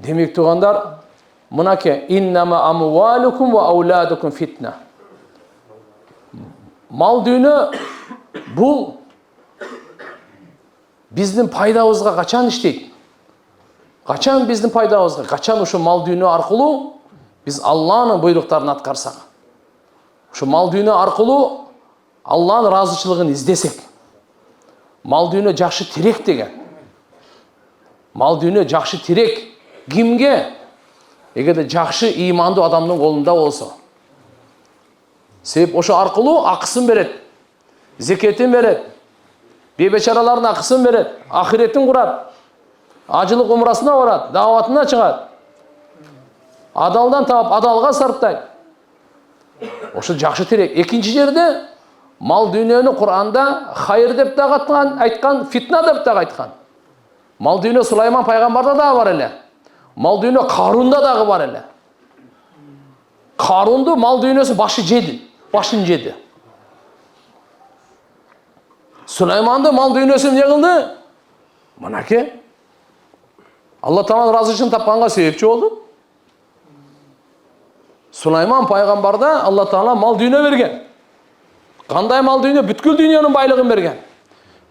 Demek tuğanlar, mınake innama amvalukum ve avladukum fitne. Mal düğünü bu bizden paydabızga kaçan işteydi. Kaçan bizden paydabızga, kaçan şu mal düğünü arkalı biz Allah'ın buyruklarını atkarsak. Şu mal düğünü arkalı Allah'ın razıçılığını izdesek. Mal düğünü жақшы терек деген. Mal düğünü жақшы терek. Kimge? Егерде жақшы иманды адамның қолында болса. Себеп ошо аркылуу акысын берет. Зекетин берет. Бейбечаралардын акысын берет. Ахиреттин курат. Ажылык умрасына барат, даватына чыгат. Адалдан таап, адалга сарптайт. Ошо жақшы терек. Экинчи жерде мал дүйнөнү Кур'анда хайыр деп да айткан, фитна деп да айткан. Мал дүйнө Сулайман пайгамбарда да бар эле. Мал дүйнө Карунда дагы бар эле. Карунду мал дүйнөсү башын жеди. Сулайманды мал дүйнөсү эмне кылды? Мынакей. Алла Тааланын разычын тапканга себепчи болду. Сулайман пайгамбарда Алла Таала мал дүйнө берген. Кандай мал дүйнө? Бүткүл дүйнөнүн байлыгын берген.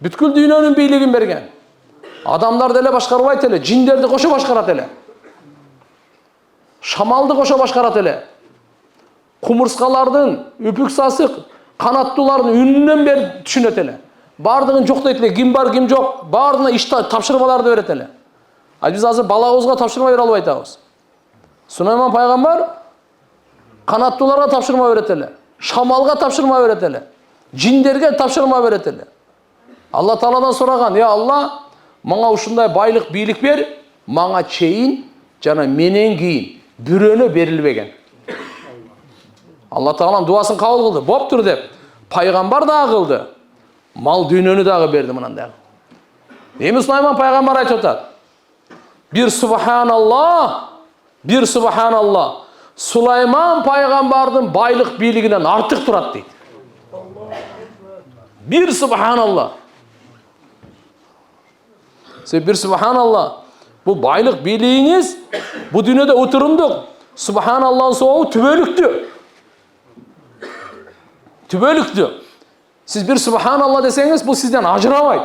Бүткүл дүйнөнүн бийлигин берген. Адамдарды эле башкарбайт эле, жиндерди кошо башкарат эле. Шамалды кошо башкарат эле. Кумурскалардын, үпүк сасык, канаттуулардын үнүнөн бери түшүнөт эле. Бардыгын жоктойт эле, ким бар, ким жок, баарына иш тапшырмаларды берет эле. А биз азыр балабызга тапшырма бере албай атабыз. Сулайман пайгамбар канаттууларга тапшырма берет эле. Шамалга тапшырма берет эле. Жиндерге тапшырма берет эле. Алла Тааладан сураган: "Я Алла, мага ушундай байлык, бийлик бер, мага чейин жана менен кийин бирөөнө берилбеген." Алла Таалам дуасын кабыл кылды. Боптур деп, пайгамбар да кылды. Мал дүйнөнү дагы берди мынандай. Эми Сулайман пайгамбар айтып атат: "Bir subhanallah, bir subhanallah. Сулайман пайгамбардын байлык бийлигинен артык турат" дейт. Bir subhanallah. Bir subhanallah. Bu байлык бийлигиңиз bu дүйнөдө отурумдук. Subhanallah'ın soğuğu tübölüktü. Tübölüktü. Siz bir subhanallah deseniz bu sizden ajıramayt.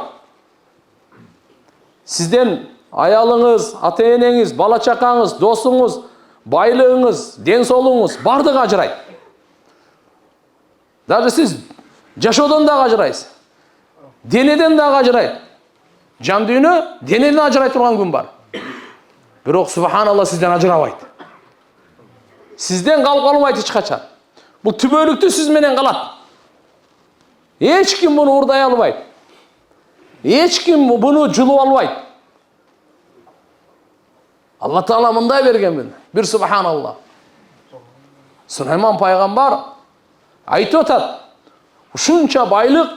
Sizden ayalыңыз, ата-энеңиz, бала-чакаңыз, досуңуз, байлыгыңыз, ден соолугуңуз бардыгы ажырайт. Даже siz жашоодон дагы ажырайсыз. Денеден дагы ажырайт. Жан дүйнө денеден ажырай турган күн бар. Бирок subhanallah sizden ажырабайт. Sizden калып калбайт эч качан. Бул түбөлүктү сиз менен калат. Эч ким буну урдай албайт. Эч ким буну жулуп албайт. Алла Таала мындай берген bir subhanallah. Сулайман пайгамбар айтып атат: "Ушунча байлык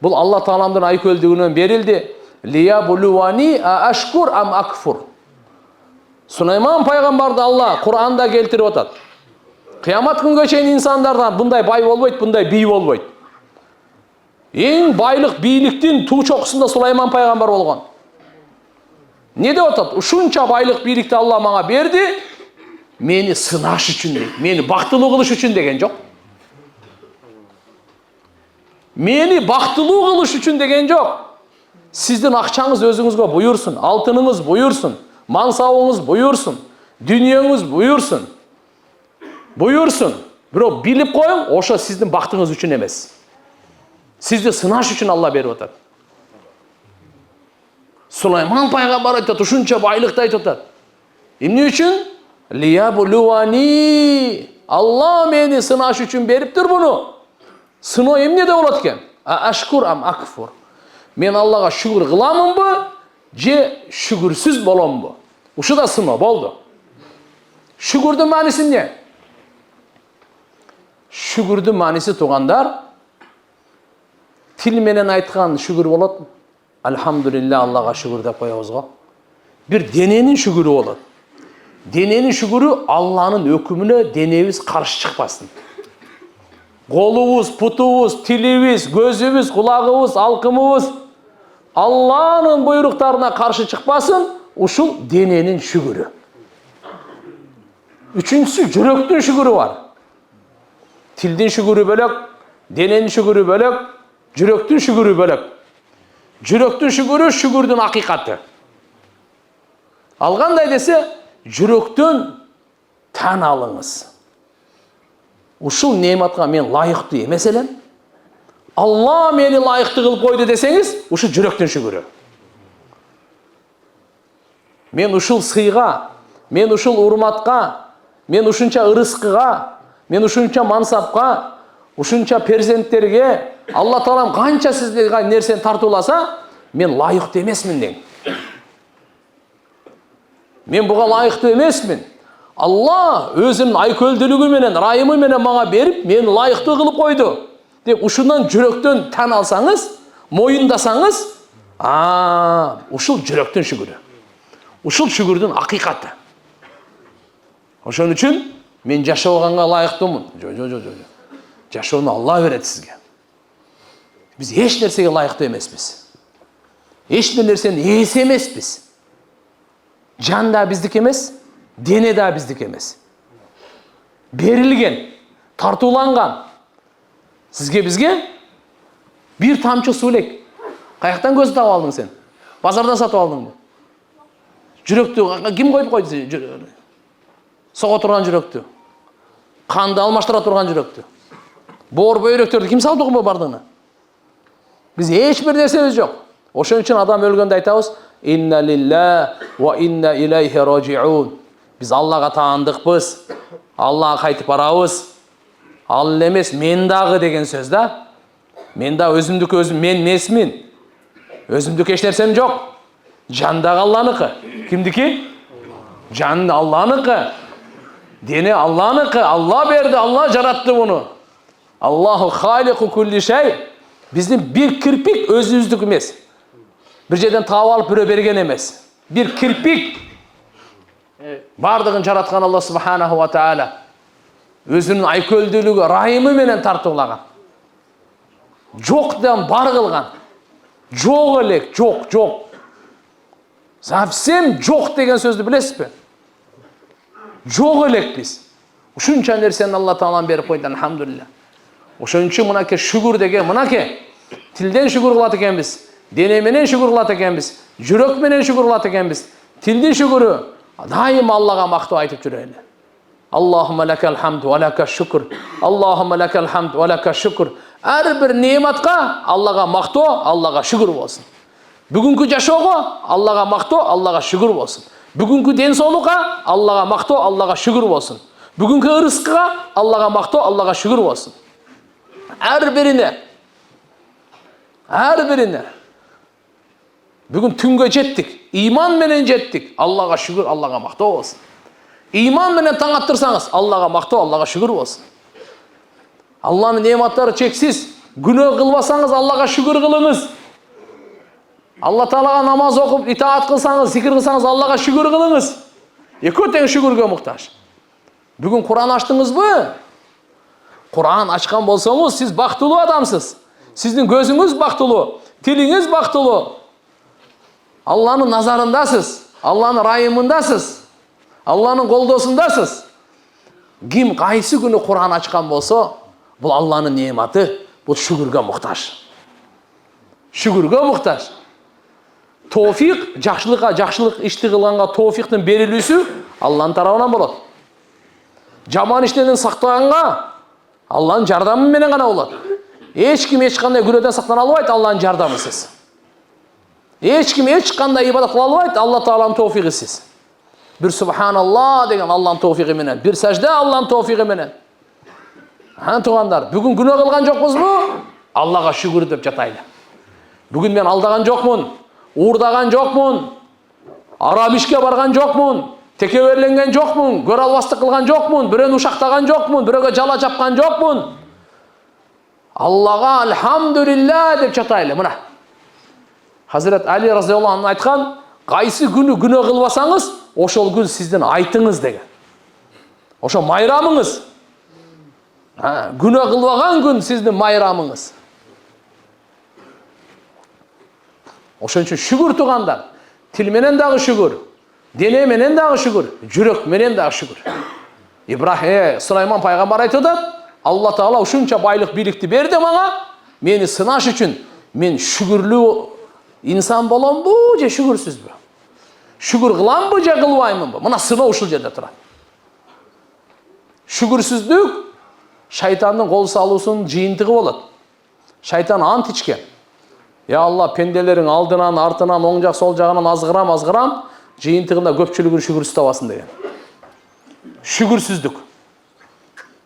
бул Алла Тааламдын айкөлдүгүнөн берилди. Лия булуани ашкур ам акфур." Сулайман пайгамбарды Алла Кур'анда келтирип атат. Кыямат күнгө чейин инсандардан мындай бай болбойт, мындай бий болбойт. Эң байлык, бийликтин туу чокусунда Сулайман пайгамбар болгон. Не деп атат? Ушунча байлык, бийликти Алла мага берди, мени сынаш үчүн дейт. Мени бактылуу кылыш үчүн деген жок. Мени бактылуу кылыш үчүн деген жок. Сиздин акчаңыз өзүңүзгө буйурсун, алтыныңыз буйурсун, мансабыңыз буйурсун, дүнүйөңүз буйурсун. Буйурсун. Бирок билип коюң, ошо сиздин бактыңыз үчүн эмес. Сизди сынаш үчүн Алла берип атат. Сулайман пайгамбар айтат, ушунча байлыкты айтып атат. Эмне үчүн? Лиябулуани. Алла мени сынаш үчүн бериптир буну. Сыноо эмнеде болот экен? Ашкур ам акфур. Мен Аллага шүгүр кыламынбы, же шүгүрсүз боломбу? Ушу да сыноо болду. Шүгүрдүн мааниси эмне? Шүгүрдүн мааниси туугандар, тил менен айткан шүгүр болот. Алхамдулилlah, Аллага шүгүр деп коебуз го. Бир дененин шүгүрү болот. Дененин шүгүрү Алланын өкүмүнө денебиз каршы чыкпасын. Колубуз, путубуз, тилибиз, көзүбүз, кулагыбыз, алкымыбыз Алланын буйруктарына каршы чыкпасын, ушул дененин шүгүрү. Үчүнчүсү жүрөктүн шүгүрү бар. Тилдин шүгүрү бөлөк, дененин шүгүрү бөлөк, жүрөктүн шүгүрү бөлөк. Жүрөктүн шүгүрү шүгүрдүн акыйкаты. Ал кандай десе, жүрөктөн тан алыңыз. Ушул неmatка мен лайыктуу эмес элем. Алла мени лайыктуу кылып койду десеңиз, ушул жүрөктүн шүгүрү. Мен ушул сыйга, мен ушул урматка, мен ушунча ырыскыга, мен ушунча мансапка, ушунча перзенттерге Алла Таалам канча сизге нерсени тартууласа, мен лайыктуу эмесмин дең. Мен буга лайыктуу эмесмин. Алла өзүнүн айкөлдүүлүгү менен, райымы менен мага берип, мени лайыктуу кылып койду деп ушундан жүрөктөн тан алсаңыз, моюндасаңыз, ушул жүрөктүн шүгүрү. Ушул шүгүрдүн акыйкаты. Ошон үчүн мен жашоганга лайыктуумун. Жо. Жашоону Алла берет сизге. Биз эч нерсеге лайыктуу эмеспиз. Эч бир нерсенин ээси эмеспиз. Жан да биздики эмес, дене да биздики эмес. Берилген, тартууланган. Сизге бизге бир тамчы суу элек. Каяктан көз таап алдың сен? Базардан сатып алдыңбы? Жүрөктү ким коюп койду? Сого турган жүрөктү. Канды алмаштыра турган жүрөктү. Боор бөйрөктөрдү ким салды го бардыгына? Биз эч бир нерсебиз жок. Ошон үчүн адам өлгөндө айтабыз: "Инна лилла ва инна илайхи ражиун." Биз Аллага таандыкпыз. Аллага кайтып барабыз. Ал эмес мен дагы деген сөз да. Мен да өзүмдүк өзүм мен эмесмин. Өзүмдүк эч нерсем жок. Жан дагы Алланыкы. Кимдики? Жан Алланыкы. Дене Алланыкы. Алла берди, Алла жаратты буну. Аллаху халику кулли шей. Биздин бир кирпик өзүбүздүк эмес. Бир жерден таап алып бирөө берген эмес. Бир кирпик бардыгын жараткан Алла субханаху ва таала өзүнүн айкөлдүүлүгү, райымы менен тартуулаган. Жоктан бар кылган. Жок элек, жок. Совсем жок деген сөздү билесизби? Жок элек биз. Ушунча нерсени Алла Таалам берип койду, алхамдулилlah. Ошон үчүн мынакей шүгүр деген, мынакей тилден шүгүр кылат экенбиз, дене менен шүгүр кылат экенбиз, жүрөк менен шүгүр кылат экенбиз. Тилдин шүгүрү дайым Аллага мактоо айтып жүрөлү. Аллахумма лакал хамд ва лака шүкр. Аллахумма лакал хамд ва лака шүкр. Ар бир неmatка Аллага мактоо, Аллага шүгүр болсун. Бүгүнкү жашоого Аллага мактоо, Аллага шүгүр болсун. Бүгүнкү ден соолукка Аллага мактоо, Аллага шүгүр болсун. Бүгүнкү ырыскыга Аллага мактоо, Аллага шүгүр болсун. Ар бирине. Бүгүн түнгө жеттик. Иман менен жеттик. Аллага шүгүр, Аллага мактоо болсун. Иман менен таң аттырсаңыз, Аллага мактоо, Аллага шүгүр болсун. Алланын нематтары чексиз. Күнөө кылбасаңыз, Аллага шүгүр кылыңыз. Алла Таалага намаз окуп, итаат кылсаңыз, зикир кылсаңыз, Аллага шүгүр кылыңыз. Экөө тең шүгүргө муктаж. Бүгүн Кур'ан ачтыңызбы? Кур'ан ачкан болсоңуз, сиз бактылуу адамсыз. Сиздин көзүңүз бактылуу, тилиңиз бактылуу. Алланын назарындасыз, Алланын райымындасыз, Алланын колдосундасыз. Ким кайсы күнү Кур'ан ачкан болсо, бул Алланын нематы, бул шүгүргө муктаж. Шүгүргө муктаж. Тофик, жакшылык ишти кылганга тофиктин берилүүсү Алланын тарабынан болот. Жаман иштен сактаганга Алланын жардамы менен гана болот. Эч ким эч кандай күнөөдөн сактана албайт Алланын жардамысыз. Эч ким эч кандай ибадат кыла албайт Алла Тааланын тофигисиз. Бир субханалла деген Алланын тофиги менен, бир сажда Алланын тофиги менен. Туугандар, бүгүн күнөө кылган жокпузбу? Аллага шүгүр деп жатайлы. Бүгүн мен алдаган жокмун, уурдаган жокмун, арам ишке барган жокмун, текеберленген жокмун, көрө албастык кылган жокмун, бирөөнү ушактаган жокмун, бирөөгө жала жапкан жокмун. Аллага алхамдулилла деп жатайлы. Мына Хазрет Али разияллаху анху айткан, кайсы күнү күнөө кылбасаңыз, ошол күн сиздин айтыңыз деген. Ошо майрамыңыз. Күнөө кылбаган күн сиздин майрамыңыз. Ошон үчүн шүгүр туугандар. Til menen dagı şükür. Dene menen dagı şükür. Jürek menen dagı şükür. Süleyman paygambar aytып атат, Allah Taala ушунча байлык бийликти берди мага, мени сынаш үчүн мен шүгүрлүү инсан боломбу же шүгүрсүзбү? Шүгүр кыламбы же кылбаймынбы? Мына сыноо ушул жерде турат. Шүгүрсүздүк шайтандын кол салуусунун жыйынтыгы болот. Шайтан ант ичкен. Я Алла, пенделерин алдынан, артынан, оң жак, сол жагынан азгырам, жыйынтыгында көпчүлүгүн шүгүрсүз табасың деген. Шүгүрсүздүк.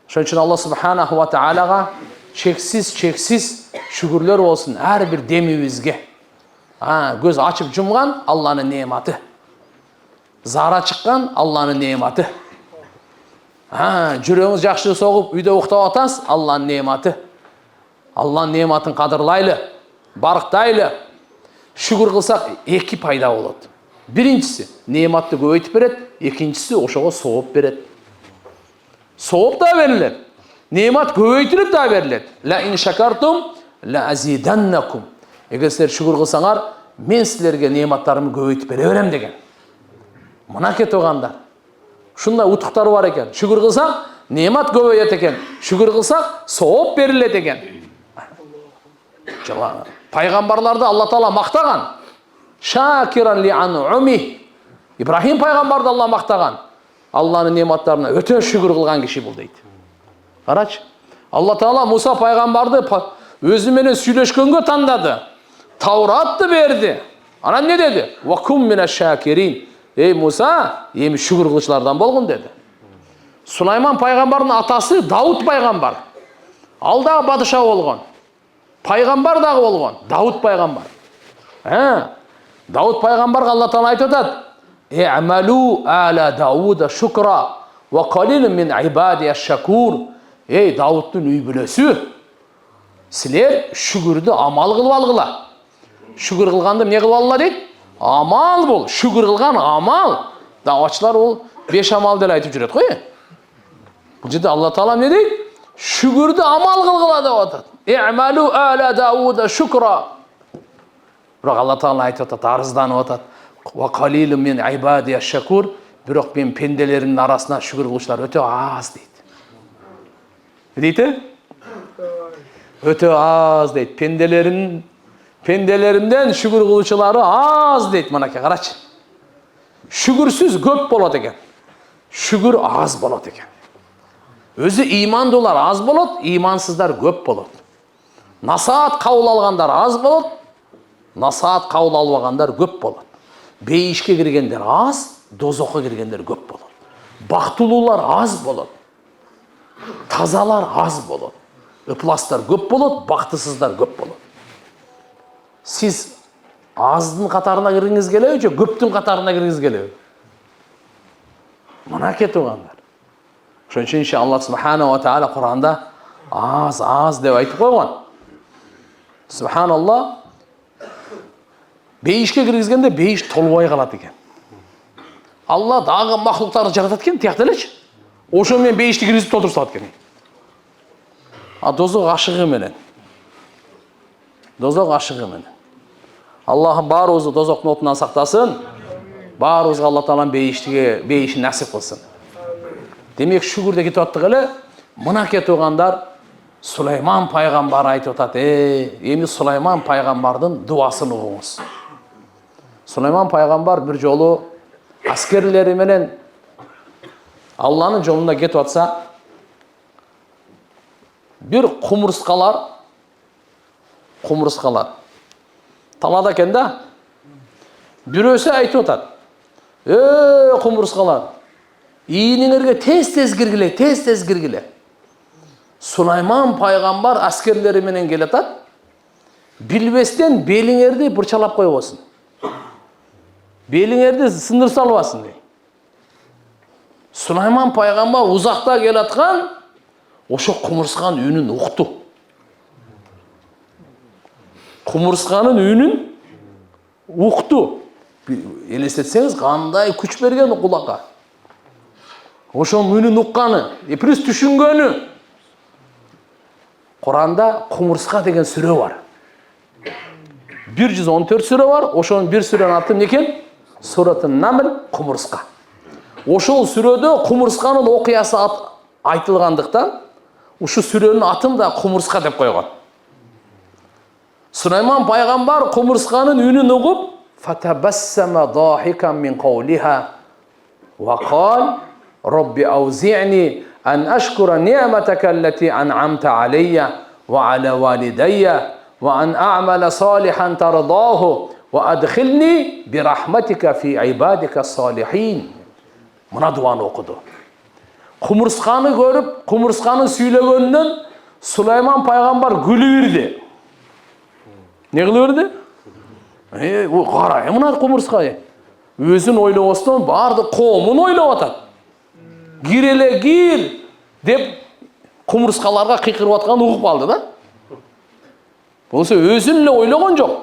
Ошон үчүн Алла Субханаху ва Таалага чексиз шүгүрлөр болсун ар бир демибизге. Көз ачып жумган Алланын неаматы. Зара чыккан Алланын неаматы. Жүрөгүңүз жакшы согуп, үйдө уктап атасыз, Алланын неаматы. Алланын неаматын кадырлайлы, барктайлы. Шүгүр кылсак эки пайда болот. Биринчиси неаматты көбөйтүп берет, экинчиси ошого сооп берет. Сооп да берилет. Неамат көбөйтүлүп да берилет. Ла ин шакартум ла азиданнакум. Эгер силер шүгүр кылсаңар, мен силерге неаматтарымды көбөйтүп бере берем деген. Мынакей туугандар. Ушундай утуктары бар экен. Шүгүр кылсак, неамат көбөйөт экен. Шүгүр кылсак, сооп берилет экен. Пайгамбарларды Алла Таала мактаган. Шакиран ли ан'уми. Ибрахим пайгамбарды Алла мактаган. Алланын неаматтарына өтө шүгүр кылган киши бул дейт. Карачы. Алла Таала Муса пайгамбарды өзү менен сүйлөшкөнгө тандады. Тауратты берди. Анан не деди? Ва кум минаш шакирин. Эй Муса, эми шүгүр кылчылардан болгон деди. Сулайман пайгамбардын атасы Дауд пайгамбар. Ал дагы падыша болгон. Пайгамбар дагы болгон. Дауд пайгамбар. Дауд пайгамбарга Алла Таала айтып атат: "Амалу ала Дауда шукра ва қалилун мин ибади аш-шакур." Эй Даудтун үй бүлөсү, силер шүгүрдү амал кылып алгыла. Шүгүр кылганды эмне кылып алгыла дейт? Амал бул. Шүгүр кылган амал. Давачылар ол 5 амал деп айтып жүрөт го. Бул жерде Алла Таала эмне дейт? Шүгүрдү амал кылгыла деп атат. "Амалу ала Дауда шукра." Бирок Алла Таала айтып атат, арызданып атат. "Ва қалилун мин ибади аш-шакур." Бирок мен пенделердин арасына шүгүр кылуучулар өтө аз дейт. Дейт? Өтө аз дейт. Пенделеринден шүгүр кылуучулары аз дейт. Мынакей карачы. Шүгүрсүз көп болот экен. Шүгүр аз болот экен. Өзү имандуулар аз болот, имансыздар көп болот. Насаат кабыл алгандар аз болот, насаат кабыл албагандар көп болот. Бейишке киргендер аз, дозокко киргендер көп болот. Бактылуулар аз болот. Тазалар аз болот. Ыпластар көп болот, бактысыздар көп болот. Сиз аздын катарына киргиңиз келеби же көптүн катарына киргиңиз келеби? Мынакей туугандар. Ошон үчүн Алла Субхана ва Таала Куранда аз деп айтып койгон. Субханалла. Бейишке киргизгенде бейиш толбой калат экен. Алла дагы махлуктарды жаратат экен, тияк элечи. Ошо менен бейишти киргизип толтурсат экен. Дозок ашыгы менен. Дозок ашыгы менен. Аллахым баарыбызды дозоктун отунан сактасын. Баарыбызга Алла Таалам бейишин насип кылсын. Демек шүгүрдө кетип аттык эле. Мынакей туугандар, Сулайман пайгамбар айтып атат: "Эми Сулайман пайгамбардын дуасын угуңуз." Сулайман пайгамбар бир жолу аскерлери менен Алланын жолунда кетип атса, бир кумурскалар талада экен да. Бирөөсү айтып атат: кумурскалар, ийиңерге тез киргиле. Сулайман пайгамбар аскерлери менен келатат. Билбестен белиңерди бырчалап койбосун. Белиңерди сындыр салбасын дейт. Сулайман пайгамбар узакта келаткан ошо кумурсканын үнүн укту. Кумурсканын үнүн укту. Элестетсеңиз, кандай күч берген кулакка. Ошонун үнүн укканы, плюс түшүнгөнү. Куранда кумурска деген сүрө бар. 114 сүрө бар. Ошонун бир сүрөнүн аты эмне экен? Suratun Naml құмырсқа. Ошол сүрөдө құмырсқанын окуясы айтылгандыктан ушу сүрөнүн атын да құмырсқа деп койгон. Сулайман пайгамбар құмырсқанын үнүн угуп, фатабассама дахикан мин қаулиха ва қал Rabbi awzi'ni an ashkura ni'mataka allati an'amta alayya wa ala walidayya wa an a'mala salihan tardahu wa adkhilni bi rahmatika fi ibadika salihin. Mına duanı okudu. Құмырсқаны көрүп, құмырсқанын сүйлөгөндөн Сулайман пайгамбар күлүп берди. Не кылып берди? Кара, мына құмырсқа. Өзүн ойлобостон барды коомун ойлоп атат. Гиреле гир деп құмырсқаларга кыйкырып атканын угуп алды да. Болсо өзүн эле ойлогон жок.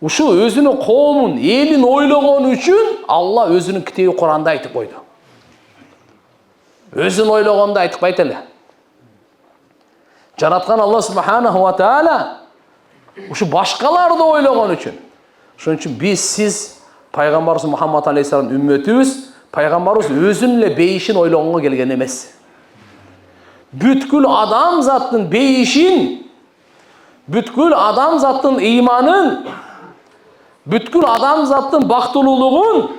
Ушу өзүнүн коомун, элин ойлогон үчүн Алла өзүнүн китеби Куранда айтып койду. Өзүн ойлогонду айтпайт эле. Жараткан Алла субханаху ва таала ушу башкаларды ойлогон үчүн. Ошон үчүн биз сиз пайгамбарыбыз Мухаммад алейхиссалам үммөтүбүз, пайгамбарыбыз өзүнүн эле бейишин ойлогонго келген эмес. Бүткүл адамзаттын бейишин, бүткүл адамзаттын ыйманын, бүткүл адамзаттын бактылуулугун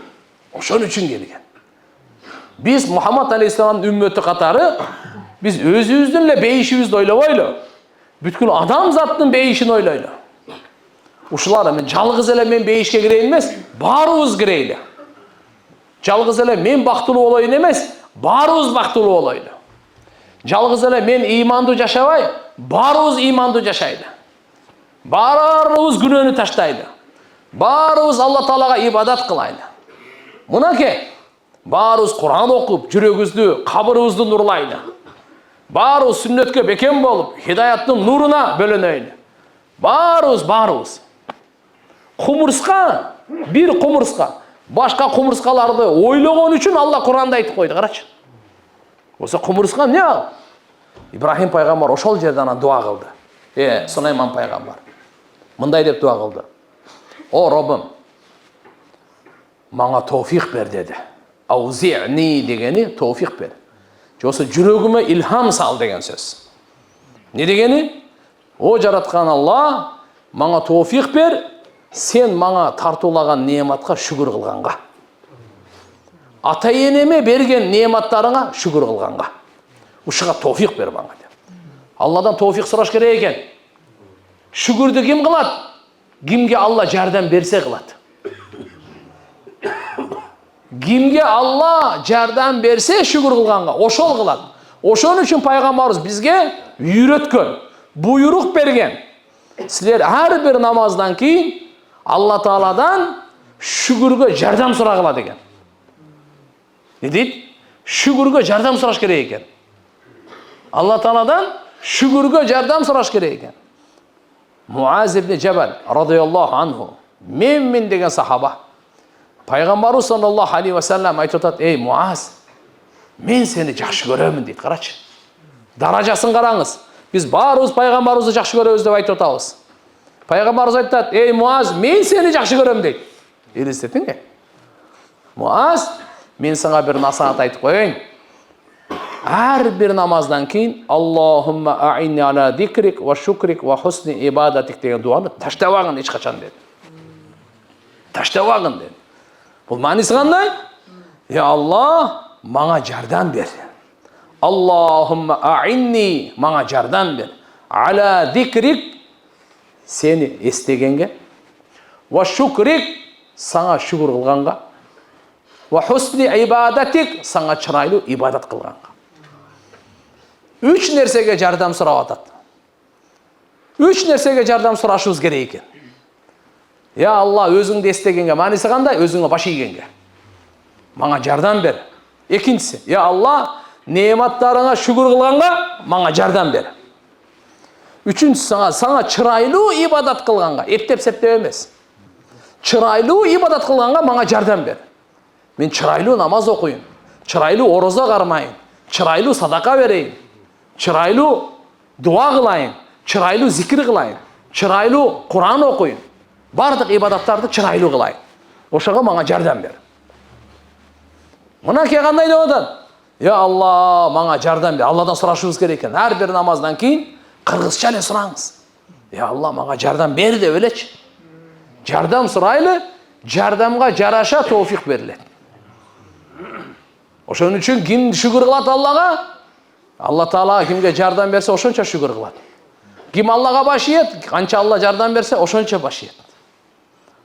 ошон үчүн келген. Biz Muhammed Aleyhisselam'ın ümmeti katarı, biz özümüzden beyişimiz oylabıyla, bütün adam zattın beyişini oylayla. Uşular men жалгыз эле мен бейишке кирейин эмес, баарыбыз кирейли. Жалгыз эле мен бактылуу болоюн эмес, баарыбыз бактылуу болойлу. Жалгыз эле мен ыймандуу жашабай, баарыбыз ыймандуу жашайлы. Баарыбыз күнөөнү таштайлы. Баарыбыз Алла Таалага ибадат кылайлы. Мынакей Баарыбыз Кур'ан окуп, жүрөгүбүздү, кабырыбызды нурлайлы. Баарыбыз сүннөткө бекем болуп, хидаяттын нуруна бөлөнөйлү. Баарыбыз. Кумурска, бир кумурска, башка кумурскаларды ойлогон үчүн Алла Кур'анда айтып койду, карачы. Болсо кумурска эмне ал? Ибрахим пайгамбар ошол жерде анан дуа кылды. Сулайман пайгамбар. Мындай деп дуа кылды. О Роббум, мага товфик бер деди. Awzi'ni degeni tevfik ber. Жосы жүрөгүмө илхам сал деген сөз. Не дегени? О жараткан Алла, мага тевфик бер, сен мага тартуулаган неаматка шүгүр кылганга. Ата-энеме берген неаматтарыңа шүгүр кылганга. Ушуга тевфик бер мага деп. Алладан тевфик сураш керек экен. Шүгүрдү ким кылат? Кимге Алла жардам берсе кылат. Kimge Allah жардам берсе şükür kılganга, ошол kılat. Ошон үчүн пайгамбарыбыз бизге үйрөткөн, буйрук берген. Силер her bir namazdan кийин Алла Тааладан şükürгө жардам сурагыла деген. Не дейт? Şükürгө жардам сураш керек экен. Алла Тааладан şükürгө жардам сураш керек экен. Муаз ибн Жабал радıyallahu anhu, мен деген сахаба. Пайгамбарыбыз саллаллаху алейхи ва саллям айтып атат: "Ey Muaz, мен сени жакшы көрөмүн" дейт. Карачы. Даражасын караңыз. Биз баарыбыз пайгамбарыбызды жакшы көрөбүз деп айтып атабыз. Пайгамбарыбыз айтат: "Ey Muaz, мен сени жакшы көрөм" дейт. Элестетиңби? Muaz, мен сага бир насаат айтып коеюн. Ар бир намаздан кийин Аллахумма а'инни ала зикрик ва шукрик ва хусни ибадатик деген дуаны таштабагын эч качан деди. Таштабагын деди. Бұл мааниси кандай? Я Алла, мага жардам бер. Аллахумма а'инни, мага жардам бер. Ала зикрик, сени эстегенге. Ва шукрик, сага шүгүр кылганга. Ва хусни ибадатик, сага чырайлуу ибадат кылганга. Үч нерсеге жардам сурап атат. Үч нерсеге жардам сурашыбыз керек экен. Я Алла, өзүңдү эстегенге, мааниси кандай? Өзүңө баш ийгенге. Мага жардам бер. Экинчиси, я Алла, неаматтарыңа шүгүр кылганга, мага жардам бер. Үчүнчүсү, сага чырайлуу ибадат кылганга, эптеп септеп эмес. Чырайлуу ибадат кылганга мага жардам бер. Мен чырайлуу намаз окуйм, чырайлуу орозо кармайм, чырайлуу садака берейин, чырайлуу дуа кылайын, чырайлуу зикир кылайын, чырайлуу Кур'ан окуйм. Бардык ибадаттарды чырайлуу кылайын. Ошого мага жардам бер. Мынакей кандай деп атат? Я Алла, мага жардам бер. Алладан сурашыбыз керек экен. Ар бир намаздан кийин кыргызча эле сураңыз. Я Алла, мага жардам бер деп элечи. Жардам сурайлы, жардамга жараша товфик берилет. Ошон үчүн ким шүгүр кылат Аллага? Алла Таала кимге жардам берсе, ошончо шүгүр кылат. Ким Аллага баш ийет, канча Алла жардам берсе, ошончо баш ийет.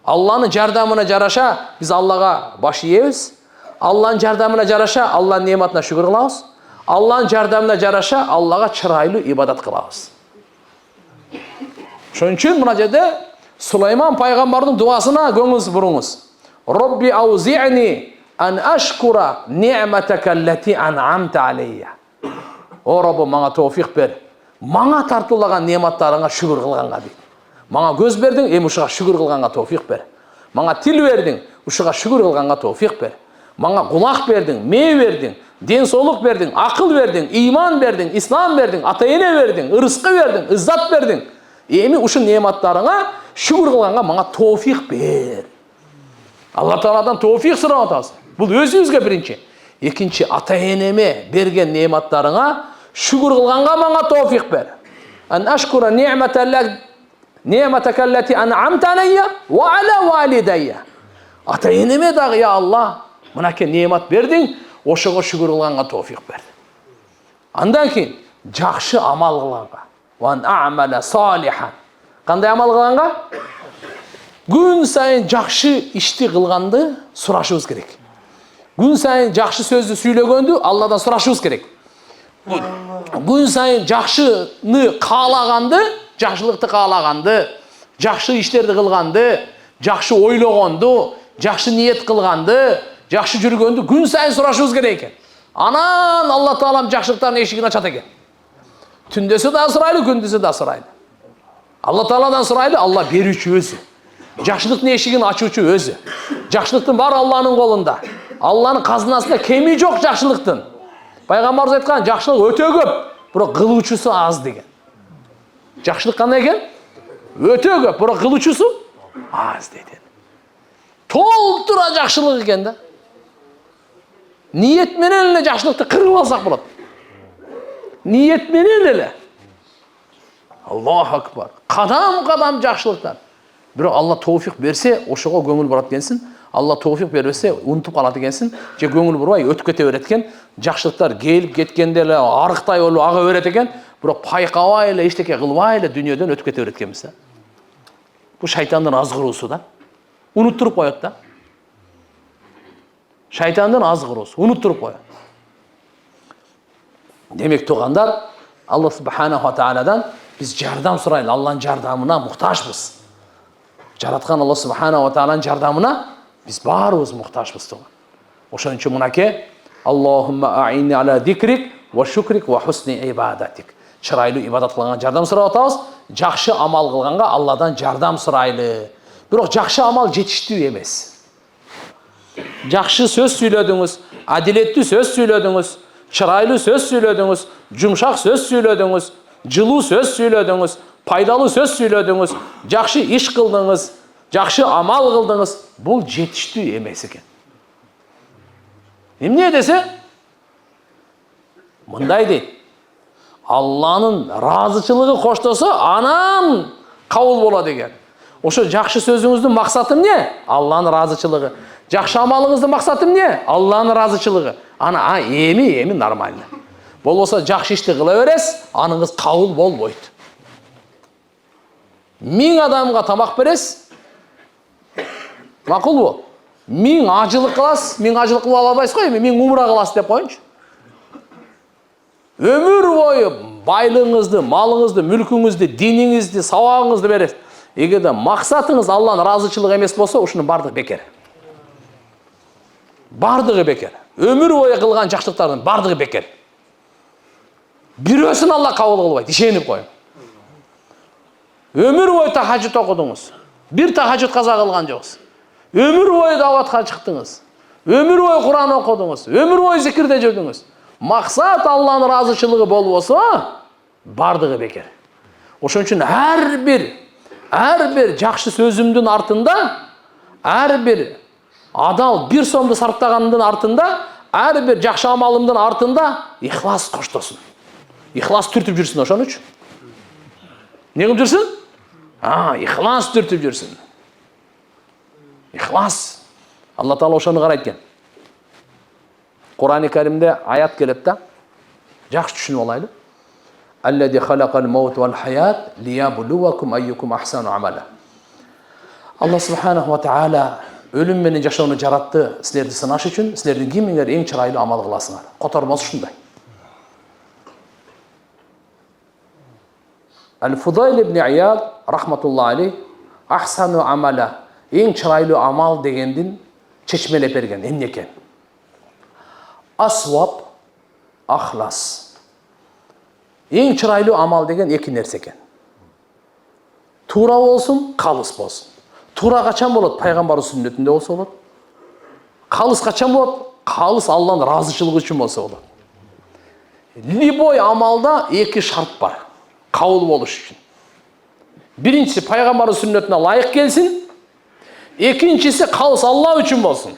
Алланын жардамына жараша биз Аллага баш ийебиз. Алланын жардамына жараша Алланын нематына шүгүр кылабыз. Алланын жардамына жараша Аллага чырайлуу ибадат кылабыз. Ошон үчүн мына жерде Сулайман пайгамбардын дуасына көңүл буруңуз. Робби аузи'ни ан ашкура ни'матака аллати ан'амта алейя. О Роббум, мага товфик бер. Мага тартуулаган нематтарыңа шүгүр кылганга дейт. Мага көз бердиң, эми ушуга шүгүр кылганга товфик бер. Мага тил бердиң, ушуга шүгүр кылганга товфик бер. Мага кулак бердиң, мээ бердиң, ден соолук бердиң, акыл бердиң, иман бердиң, ислам бердиң, ата-эне бердиң, ырыскы бердиң, ыззат бердиң. Эми ушул нематтарыңа шүгүр кылганга мага товфик бер. Алла Тааладан товфик сурап атабыз. Бул өзүбүзгө биринчи. Экинчи, ата-энеме берген нематтарыңа шүгүр кылганга мага товфик бер. Ан ашкура ни'матака аллати ан'амта алейя ва аля валидайя. Ата-энеме дагы, я Алла, мынакей немат бердиң, ошого шүгүр кылганга товфик бер. Андан кийин жакшы амал кылганга. Ва а'мала салихан. Кандай амал кылганга? Күн сайын жакшы ишти кылганды сурашыбыз керек. Күн сайын жакшы сөздү сүйлөгөндү Алладан сурашыбыз керек. Күн сайын жакшыны каалаганды, жакшылыкты каалаганды, жакшы иштерди кылганды, жакшы ойлогонду, жакшы ниет кылганды, жакшы жүргөндү күн сайын сурашыбыз керек экен. Анан Алла Таалам жакшылыктардын эшигин ачат экен. Түндөсү да сурайлы, күндүсү да сурайлы. Алла Тааладан сурайлы, Алла берүүчү өзү. Жакшылыктын эшигин ачуучу өзү. Жакшылыктын баары Алланын колунда. Алланын казынасында кеми жок жакшылыктын. Пайгамбарыбыз айткан, жакшылык өтө көп, бирок кылуучусу аз деген. Жакшылык кандай экен? Өтө көп, бирок кылуучусу аз деген. Толтура жакшылык экен да. Ниет менен эле жакшылыкты кырып алсак болот. Ниет менен эле. Аллаху акбар. Кадам-кадам жакшылыктар. Бирок Алла товфик берсе, ошого көңүл бурат экенсин. Алла товфик бербесе, унутуп калат экенсин. Же көңүл бурбай өтүп кете берет экен. Жакшылыктар келип кеткенде эле арыктай болуп ага берет экен. Бирок пайкабай эле, эчтеке кылбай эле дүйнөдөн өтүп кете берет экенбиз. Бул шайтандын азгыруусу да. Унуттуруп коет да. Шайтандын азгыруусу, унуттуруп коет. Демек туугандар, Алла субханаху ва тааладан биз жардам сурайлы, Алланын жардамына муктажбыз. Жараткан Алла субханаху ва тааладын жардамына биз баарыбыз муктажбыз туган. Ошон үчүн мынакей Аллахумма а'инни ала зикрик ва шукрик ва хусни ибадатик. Чырайлуу ибадат кылганга жардам сурап атабыз. Жакшы амал кылганга Алладан жардам сурайлы. Бирок жакшы амал жетиштүү эмес. Жакшы сөз сүйлөдүңүз, адилеттүү сөз сүйлөдүңүз, чырайлуу сөз сүйлөдүңүз, жумшак сөз сүйлөдүңүз, жылуу сөз сүйлөдүңүз, пайдалуу сөз сүйлөдүңүз, жакшы иш кылдыңыз, жакшы амал кылдыңыз, бул жетиштүү эмес экен. Эмне десе? Мындай дейт. Алланын разычылыгы коштосо, анан кабыл болот экен. Ошо жакшы сөзүңүздүн максаты эмне? Алланын разычылыгы. Жакшы амалыңыздын максаты эмне? Алланын разычылыгы. Ана эми нормально. Болбосо жакшы ишти кыла бересиз, аныңыз кабыл болбойт. 1000 адамга тамак бересиз. Макулбу? 1000 ажылык кыласыз, 1000 ажылык кыла албайсыз го, эми 1000 умра кыласыз деп коюнчу. Өмүр бою байлыгыңызды, малыңызды, мүлкүңүздү, диниңизди, сабагыңызды бересиз. Эгерде максатыңыз Алланын разычылыгы эмес болсо, ушунун бардыгы бекер. Бардыгы бекер. Өмүр бою кылган жакшылыктардын бардыгы бекер. Бирөөсүн Алла кабыл кылбайт, ишенип коюң. Өмүр бою тахажжуд окудуңуз. Бир тахажжуд каза кылган жоксуз. Өмүр бою даватка чыктыңыз. Өмүр бою Куран окудуңуз. Өмүр бою зикирде жүрдүңүз. Максат Алланын разычылыгы болбосо, бардыгы бекер. Ошон үчүн ар бир жакшы сөзүмдүн артында, ар бир Адал bir сомды сарптаганымдын артында, ар бир жакшы амалымдын артында ихлас коштосун. Ихлас түртүп жүрсүн ошон үчүн. Не кылып жүрсүн? Ихлас түртүп жүрсүн. Ихлас. Алла Таала ошону карайт экен. Кур'ан-ы Каримде аят келет да. Жакшы түшүнүп алайлы. Аллади халакал маут вал хаят лиябулувакум айюкум ахсану амала. Алла Субханаху ва Таала өлүм менен жашоону жаратты силерди сынаш үчүн, силердин кимиңер эң чырайлуу амал кыласыңар. Котормосу ушундай. Аль-Фудайл ибн Ияд рахматулла алейх ахсану амала эң чырайлуу амал дегендин чечмелеп берген эмне экен? Асваб, ахлас. Эң чырайлуу амал деген эки нерсе экен. Туура болсун, калыс болсун. Туура качан болот? Пайгамбардын сүннөтүндө болсо болот. Калыс качан болот? Калыс Алланын ыраазычылыгы үчүн болсо болот. Любой амалда эки шарт бар. Кабыл болуш үчүн. Биринчиси пайгамбардын сүннөтүнө ылайык келсин. Экинчиси калыс Алла үчүн болсун.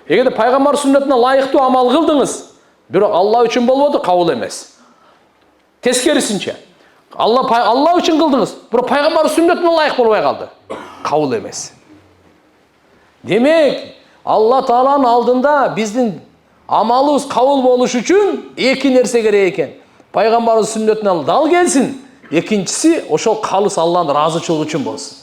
Эгерде пайгамбар сүннөтүнө ылайыктуу амал кылдыңыз, бирок Алла үчүн болбоду, кабыл эмес. Тескерисинче, Алла үчүн кылдыңыз, бирок пайгамбар сүннөтүнө ылайык болбой калды, кабыл эмес. Демек, Алла Тааланын алдында биздин амалыбыз кабыл болуш үчүн эки нерсе керек экен. Пайгамбардын сүннөтүнө дал келсин, экинчиси ошол калыс Алланын ыраазычылыгы үчүн болсун.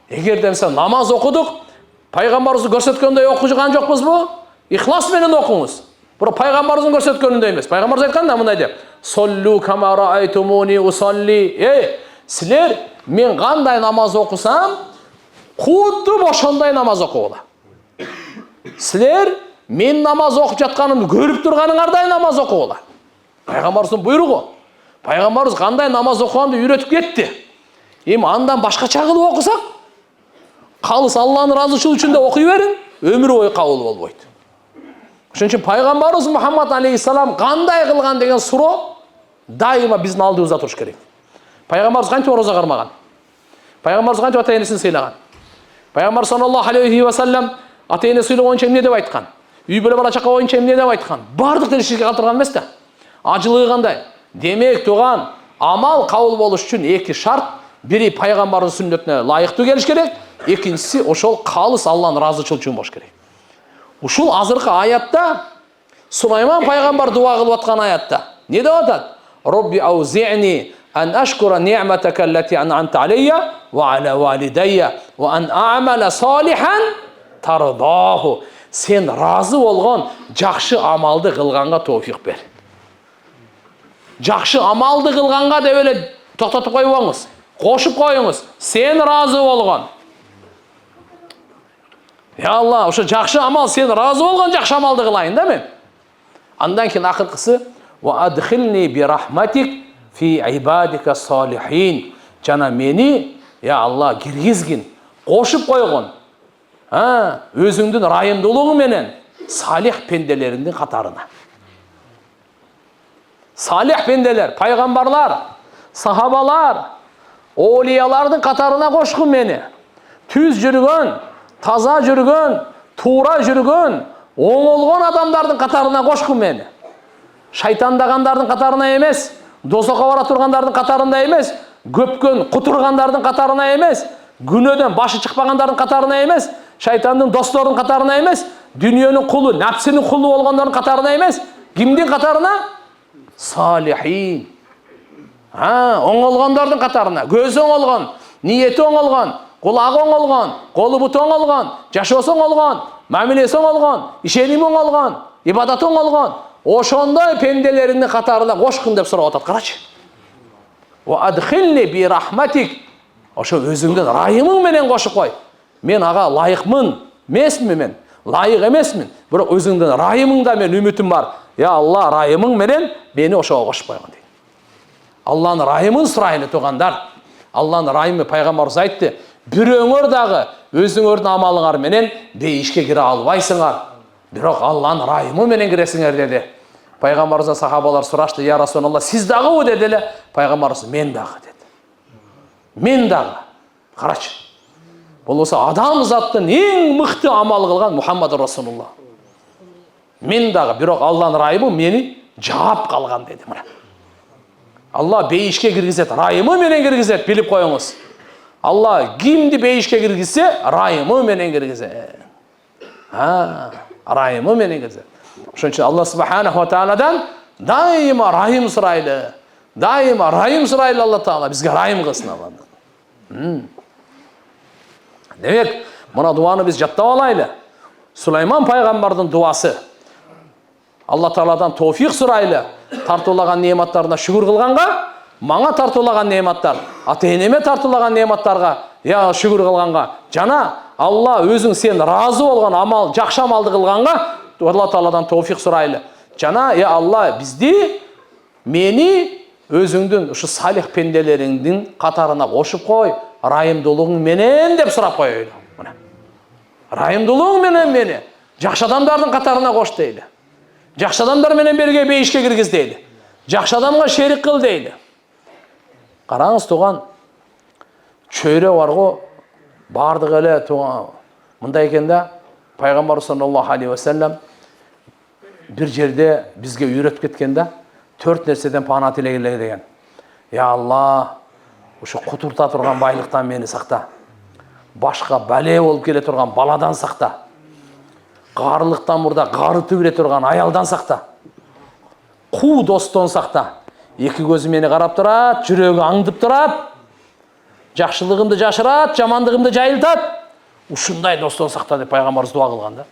Эгерде мисалы намаз окудук, пайгамбарыбыз көрсөткөндөй окуган жокпузбу? Ихлас менен окуңуз. Бирок пайгамбарыбыздын көрсөткөнүндөй эмес. Пайгамбарыбыз айтканда мындай деп: "Соллу кама раайтумуни усалли". Силер мен кандай намаз окусам, кудду ошондой намаз окугула. Силер мен намаз окуп жатканымды көрүп турганыңардай намаз окугула. Пайгамбарыбыздын буйругу. Пайгамбарыбыз кандай намаз окуганды үйрөтүп кетти. Эми андан башкача кылып окусак, калыс Алланын ыраазычылыгы үчүн да окуй берин, өмүр бою кабыл болбойт. Ошон үчүн пайгамбарыбыз Мухаммад алейхиссалам кандай кылган деген суроо дайыма биздин алдыбызда туруш керек. Пайгамбарыбыз кантип орозо кармаган? Пайгамбарыбыз кантип ата-энесин сыйлаган? Пайгамбар саллаллаху алейхи ва саллям ата-эне сыйлоо боюнча эмне деп айткан? Үй бүлө бала чака боюнча эмне деп айткан? Бардык тиричиликке калтырган эмес да. Ажылыгы кандай? Демек туган амал кабыл болуш үчүн эки шарт: бири пайгамбардын сүннөтүнө ылайыктуу келиш керек, экинчиси ошол калыс Алланын ыраазычылыгы үчүн болуш керек. Ушул азыркы аятта Сулайман пайгамбар дуа кылып аткан аятта не деп атат? Робби аузи'ни ан ашкура ни'матака аллати ан'амта алейя ва аля валидайя ва ан а'мала салихан тардаху. Сен разы болгон жакшы амалды кылганга тоофик бер. Жакшы амалды кылганга деп эле токтотуп койбоңуз. Кошуп коюңуз. Сен разы болгон. Ya Allah, ошо жакшы амал, сен разы болгон жакшы амалды кылайын да мен. Андан кийин акыркысы ва адхилни би рахматик фи ибадика салихин. Жана мени, я Allah, киргизгин, кошуп койгон. Өзүңдүн райымдуулугу менен салих пенделериндин катарына. Салих пенделер, пайгамбарлар, сахабалар, олиялардын катарына кошкун мени. Түз жүргөн, таза жүргөн, туура жүргөн, оңолгон адамдардын катарына кошкун мени. Шайтандагандардын катарына эмес, дозокко бара тургандардын катарында эмес, көпкөн, кутургандардын катарына эмес, күнөөдөн башы чыкпагандардын катарына эмес, шайтандын досторунун катарына эмес, дүнүйөнүн кулу, напсинин кулу болгондордун катарына эмес, кимдин катарына? Салихин. Оңолгондордун катарына, көзү оңолгон, ниети оңолгон, кулагы оңолгон, колу буту оңолгон, жашоосу оңолгон, мамилеси оңолгон, ишеними оңолгон, ибадаты оңолгон, ошондой пенделериндин катарына кошкун деп сурап атат. Карачы. Ва адхилни би рахматик. Ошо өзүңдүн райымың менен кошуп кой. Мен ага лайыкмын, эмесмин мен? Лайык эмесмин. Бирок өзүңдүн райымыңда мен үмүтүм бар. Я Allah, райымың менен мени ошого кошуп койгон дейт. Алланын райымын сурайлы тугандар. Алланын райымы пайгамбарыбыз айтты: бирөөңөр дагы өзүңөрдүн амалыңар менен дейишке кире албайсыңар. Бирок Алланын райымы менен киресиңер деди. Пайгамбарыбыздан сахабалар сурашты: "Я Расулалла, сиз дагыбы?" деди эле. Пайгамбарыбыз: "Мен дагы" деди. Мен дагы. Карачы. Болмаса адам заттын ең мықты амал қылған Мұхаммад Расулулла. Мен дағы, бирок Алланын райымы мени жаап қалған деді. Мына. Алла бейішке кіргізет, райымы менен кіргізет, біліп қойыңыз. Алла кимди бейішке кіргізсе, райымы менен кіргізет. Райымы менен кіргізет. Ошон үчүн Алла Субханаху ва Тааладан дайыма райым сурайлы. Дайыма райым сурайлы Алла Таала бизге райым кылсын Алла. Демек, мына дуаны біз жаттап алайлы. Сулайман пайғамбардың дуасы. Алла Тааладан тауфиқ сұрайлы. Тартылаған нематтарына шүгір қылғанға, маңа тартылаған нематтар, ата-енеме тартылаған нематтарға, я шүгір қылғанға, жана Алла өзің сен разы болған амал, жақшы амалды қылғанға, Алла Тааладан тауфиқ сұрайлы. Жана, я Алла бізді, мени өзіңдің ұшы салих пенделеріңдің қатарына қошып қой, райымдылығың менен деп сұрап қойылы. Райымдылығың менен мені жақшы адамдардың қатарына қош дейді. Жақшы адамдар менен берге бейішке кіргіз дейді. Жақшы адамға шерик қыл дейді. Қараңыз туған, чөйре барғы бардық әлі туған. Мұнда екенде, пайғамбар саллаллаху алейхи ва саллям бір жерде бізге үйретіп кеткенде, 4 нәрседен пана тілегелер деген. Я Алла, ұшы құтырта тұрған байлықтан мені сақта. Башқа бәле болып келе тұрған баладан сақта. Қарылықтан бұрда қары түбіре тұрған аялдан сақта. Қу достан сақта. Екі көзі мені қарап тұрат, жүрегі аңдып тұрат. Жақшылығымды жашырат, жамандығымды жайылтат. Ушындай достан сақта деп пайғамбарымыз дуа қылғанда.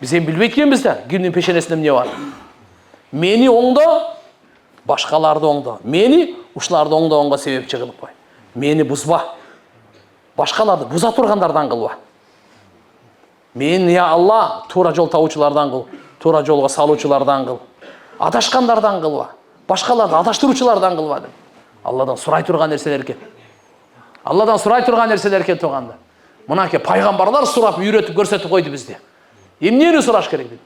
Біз ем білбейткен бізді, кімнің пешенесінде не бар? Мені оңды, башқаларды оңды. Мені ушыларды оңға себепчі қылып қой. Мені бұзба. Башқаларды бұза тұрғандардан қылба. Мен, я Алла, тура жол тауычылардан қыл, тура жолға салушылардан қыл. Адашқандардан қылба. Башқаларды адаштырушылардан қылба. Алладан сұрай тұрған нәрселер кен. Алладан сұрай тұрған нәрселер кен тоғанда. Мұна ке пайғамбарлар сұрап, үйретіп, көрсетіп қойды бізде. Емнені сұраш керек дейді.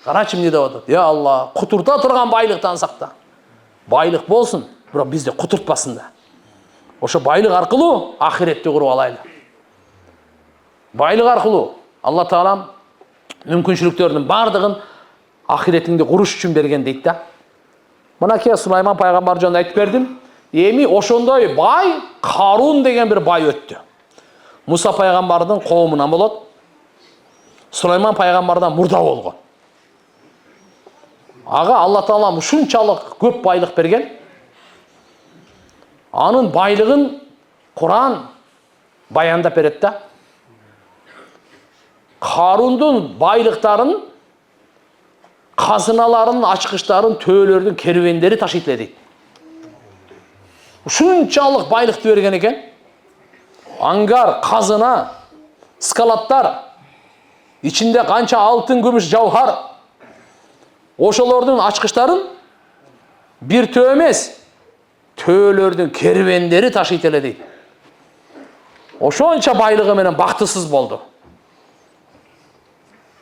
Қарачым не деп отыр? Я Алла, құтырта тұрған байлықтан сақта. Байлық болсын, бірақ бізде құтыртпасында. Ошо байлық арқылы ахиретті құрып алайлы. Байлық арқылы Алла Таалам мүмкіншіліктерінің бардығын ахиретіңде құрыш үшін берген дейді да. Мына ке Сулайман пайғамбар жөнінде айтып бердім. Еми ошондой бай Қарун деген бір бай өтті. Муса пайғамбардың қауымынан болады. Сулайман пайғамбардан мұрда болған. Аға Алла Таалам ушунчалық көп байлық берген. Анын байлығын Құран баяндап береді да. Қарундың байлықтарын, қазыналарын, ачқыштарын, төөлөрдүн керуендери ташыйт эле дейт. Ушунчалык байлыкты берген экен. Аңгар, қазына, скалаттар, ичинде канча алтын, күмүш, жауһар. Ошолордун ачкычтарын бир төө эмес, төөлөрдүн керуендери ташыйт эле дейт. Ошонча байлыгы менен бактысыз болду.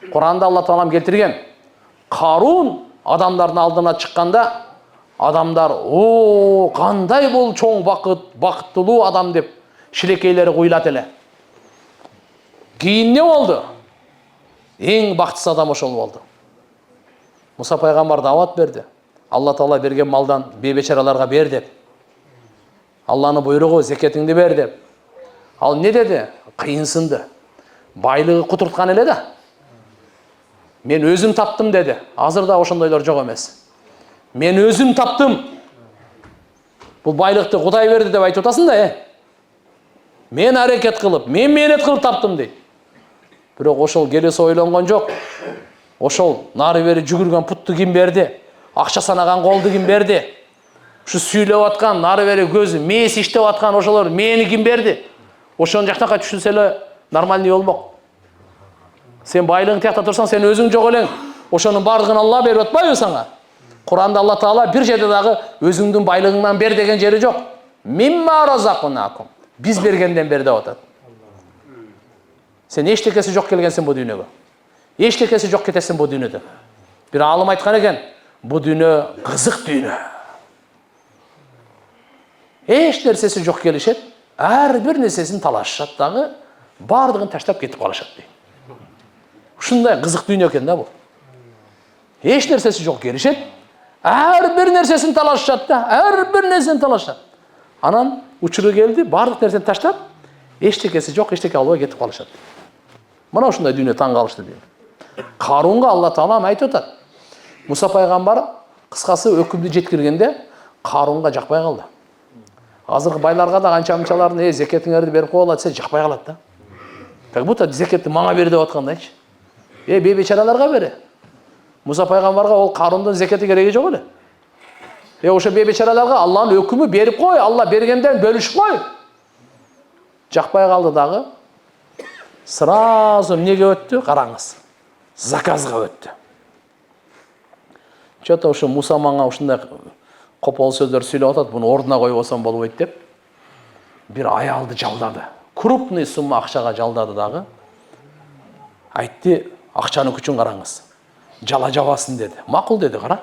Құранда Алла Таалам келтирген. Қарун адамдардын алдына чыкканда, адамдар, "О, кандай бул чоң бакыттылуу адам" деп шилекейлери куйлат эле. Кийин не болду? Эң бактысыз адам ошол болду. Муса пайгамбар дават берди. Алла Таала берген малдан бейбечараларга бер деп. Алланын буйругу зекетиңди бер деп. Ал не деди? Кыйынсынды. Байлыгы кутурткан эле да. Мен өзім таптым деді. Азырда ошондойлор жок эмес. Мен өзім таптым. Бұл байлықты Құдай берді деп айтып атасың да, Мен аракет кылып, мен менет кылып таптым дейт. Бирок ошол келесі ойлонгон жок. Ошол нары бери жүгүргөн путту ким берди? Акча санаган колду ким берди? Ушу сүйлөп аткан, нары бери көзү мээс иштеп аткан ошолор мени ким берди? Ошон жактакка түшүнсө эле нормальный болмок. Сен байлығың тияқта тұрсаң, сен өзің жоқ елең. Ошонун бардығын Алла беріп атпайбы саңа? Құранда Алла Таала бір жерде дағы өзіңдің байлығыңнан бер деген жері жоқ. Мимма разақнакум. Біз бергенден бер деп атат. Сен ештекесі жоқ келгенсің бұл дүйнөгө. Ештекесі жоқ кетесің бұл дүйнөдө. Bir алым айтқан екен, бұл дүйнө қызық дүйнө. Еш нәрсесі жоқ келишет, Әр бір несесін талашышат дағы, бардығын таштап кетіп қалашат дейді. Ушундай қызық дүние екен да бұл. Еш нәрсесі жоқ келішет. Әр бір нәрсесін талашышат да, әр бір нәрсесін талашышат. Анан учуру келді, бардық нәрсені таштап, ештекесі жоқ, ештеке албай кетіп қалышат. Мына ушундай дүние таң қалышты дейді. Карунға Алла Таалам айтып атат. Муса пайғамбар қысқасы өкімді жеткіргенде Карунға жақпай қалды. Азырғы байларға да қанша-мыншаларын зекетіңерді беріп қойып алады, жақпай қалады да. Как будто зекетті маңа бер деп отқандайчы. Бейбечараларға бере. Муса пайғамбарға ол Карундың зекеті керегі жоқ эле. Ошо бейбечараларға Алланың өкімі беріп қой, Алла бергенден бөлішіп қой. Жақпай қалды дағы. Сразу неге өтті? Қараңыз. Заказға өтті. Чөтө ошо Муса маңа ушундай қопол сөздер сөйлеп атат, бұны ордына қойып алсам болбойт деп. Bir аялды жалдады. Крупный сумма ақшаға жалдады дағы. Айтты, ақшаның күчін қараңыз. Жала жабасын деді. Мақұл деді, қара.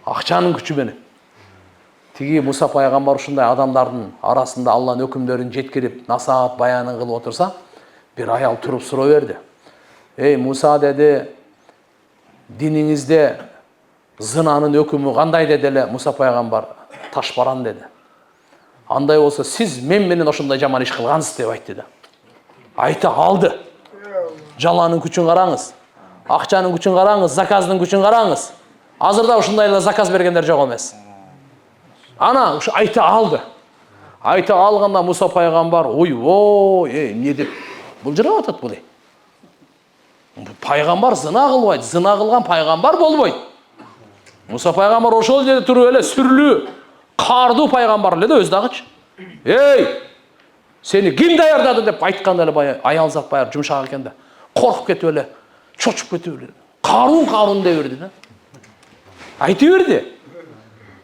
Ақшаның күчі менен. Тиги Муса пайғамбар ушундай адамдардың арасында Алланың өкімдерін жеткіріп, насаат баянын қылып отырса, bir аял тұрып сұрау берді. Ей Муса деді, диніңізде зынаның өкімі қандай деді эле? Муса пайғамбар ташбаран деді. Андай болса, сіз менен ошондай жаман иш кылгансыз деп айтты да. Айта алды. Жаланың күчін қараңыз. Ақчаның күчін қараңыз, заказның күчін қараңыз. Азырда ушундайлар заказ бергендер жоқ емес. Ана ушу айта алды. Айта алғанда Муса пайғамбар, ой, не деп былжырап атат бұл. Пайғамбар зына кылбайт, зына кылган пайғамбар болбойт. Муса пайғамбар ошол жерде туруп эле сүрлүү, кардуу пайғамбар эле да өз дагычы. Ей, сени ким даярдады деп айтканда эле аял зат баягы жумшак экен да. Коркуп кетип эле, чочуп кетип эле. Карун деп берди да. Айтып берди.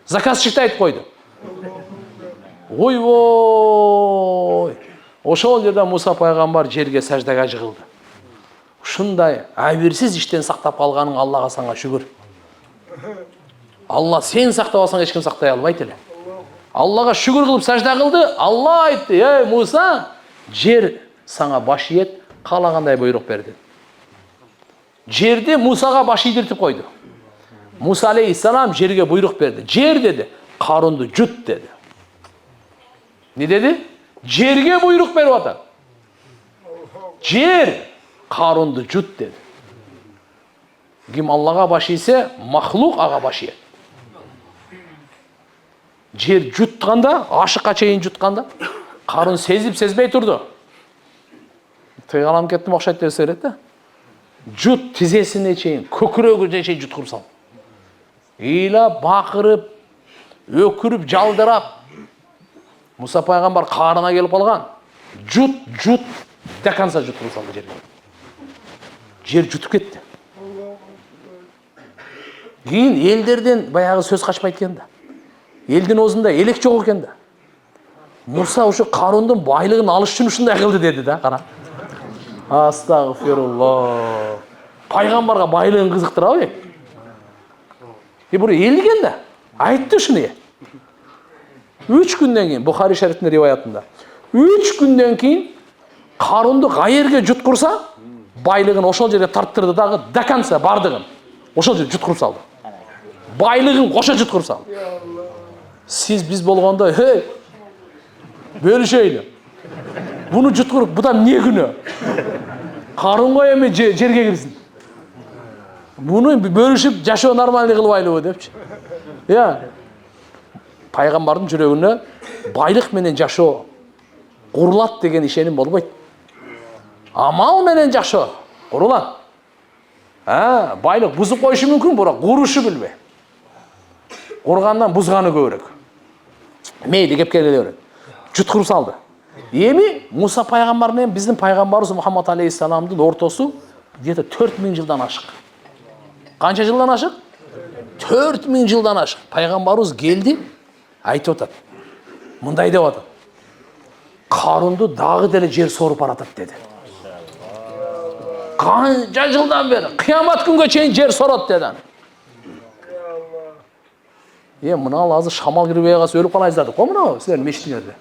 Заказчикти айтып койду. Ой. Ошол жерде Муса пайғамбар жерге саждага жыгылды. Ушундай абирсиз иштен сактап калганың Аллага саңа шүгүр. Алла сен сактап алсаң эч ким сактай албайт эле. Аллага шүгүр кылып сажда кылды. Алла айтты: "Ей Муса, жер саңа баш ийет, каалагандай буйрук берди." Жерде Мусага баш ийдиртип койду. Муса алейхиссалам жерге буйрук берди. Жер деди, Карунду жут деди. Не деди? Жерге буйрук берип атат. Жер Карунду жут деди. Ким Аллага баш ийсе, махлук ага баш ийет. Жер жутканда, ашыкка чейин жутканда, Карун сезип сезбей турду. Тыйгалам кеттим окшойт деп сөйлөт да. Жут тизесине чейин, көкүрөгүнө чейин жуткуруп салды. Ыйлап, бакырып, өкүрүп, жалдырап. Муса пайгамбар карына келип калган. Жут до конца жуткуруп салды жерге. Жер жутуп кетти. Кийин элдерден баягы сөз качпайт экен да. Элдин оозунда элек жок экен да. Муса ушу Карундун байлыгын алыш үчүн ушундай кылды деди да, кара. Астагфируллах. Пайгамбарга байлыгын кызыктырабы? Буну элген да. Айтты ушуну. 3 күндөн кийин Бухари шариптин риваятында 3 күндөн кийин Карунду кайерге жуткурса, байлыгын ошол жерге тарттырды дагы до конца бардыгын. Ошол жерге жуткуруп салды. Байлыгын кошо жуткуруп салды. Сиз биз болгондо, бөлүшөйлү. Буну жуткуруп, будан эмне күнөө? Карунга эми жерге кирсин. Буну бөлүшүп жашоо нормалдуу кылбайлыбы депчи. Пайгамбардын жүрөгүнө байлык менен жашоо курулат деген ишеним болбойт. Амал менен жашоо курулат. Байлык бузуп коюшу мүмкүн, бирок курушу билбей. Кургандан бузганы көбүрөөк. Мейли кеп келе берет. Жуткуруп салды. Эми Муса пайгамбар менен биздин пайгамбарыбыз Мухаммад алейхиссаламдын ортосу где-то 4000 жылдан ашык. Канча жылдан ашык? 4000 жылдан ашык. Пайгамбарыбыз келди, айтып атат. Мындай деп атат. Карунду дагы деле жер соруп баратат деди. Канча жылдан бери, кыямат күнгө чейин жер сорот деди. Мына азыр шамал кирбей калса өлүп калайсыздар го мына силер мештиңерде.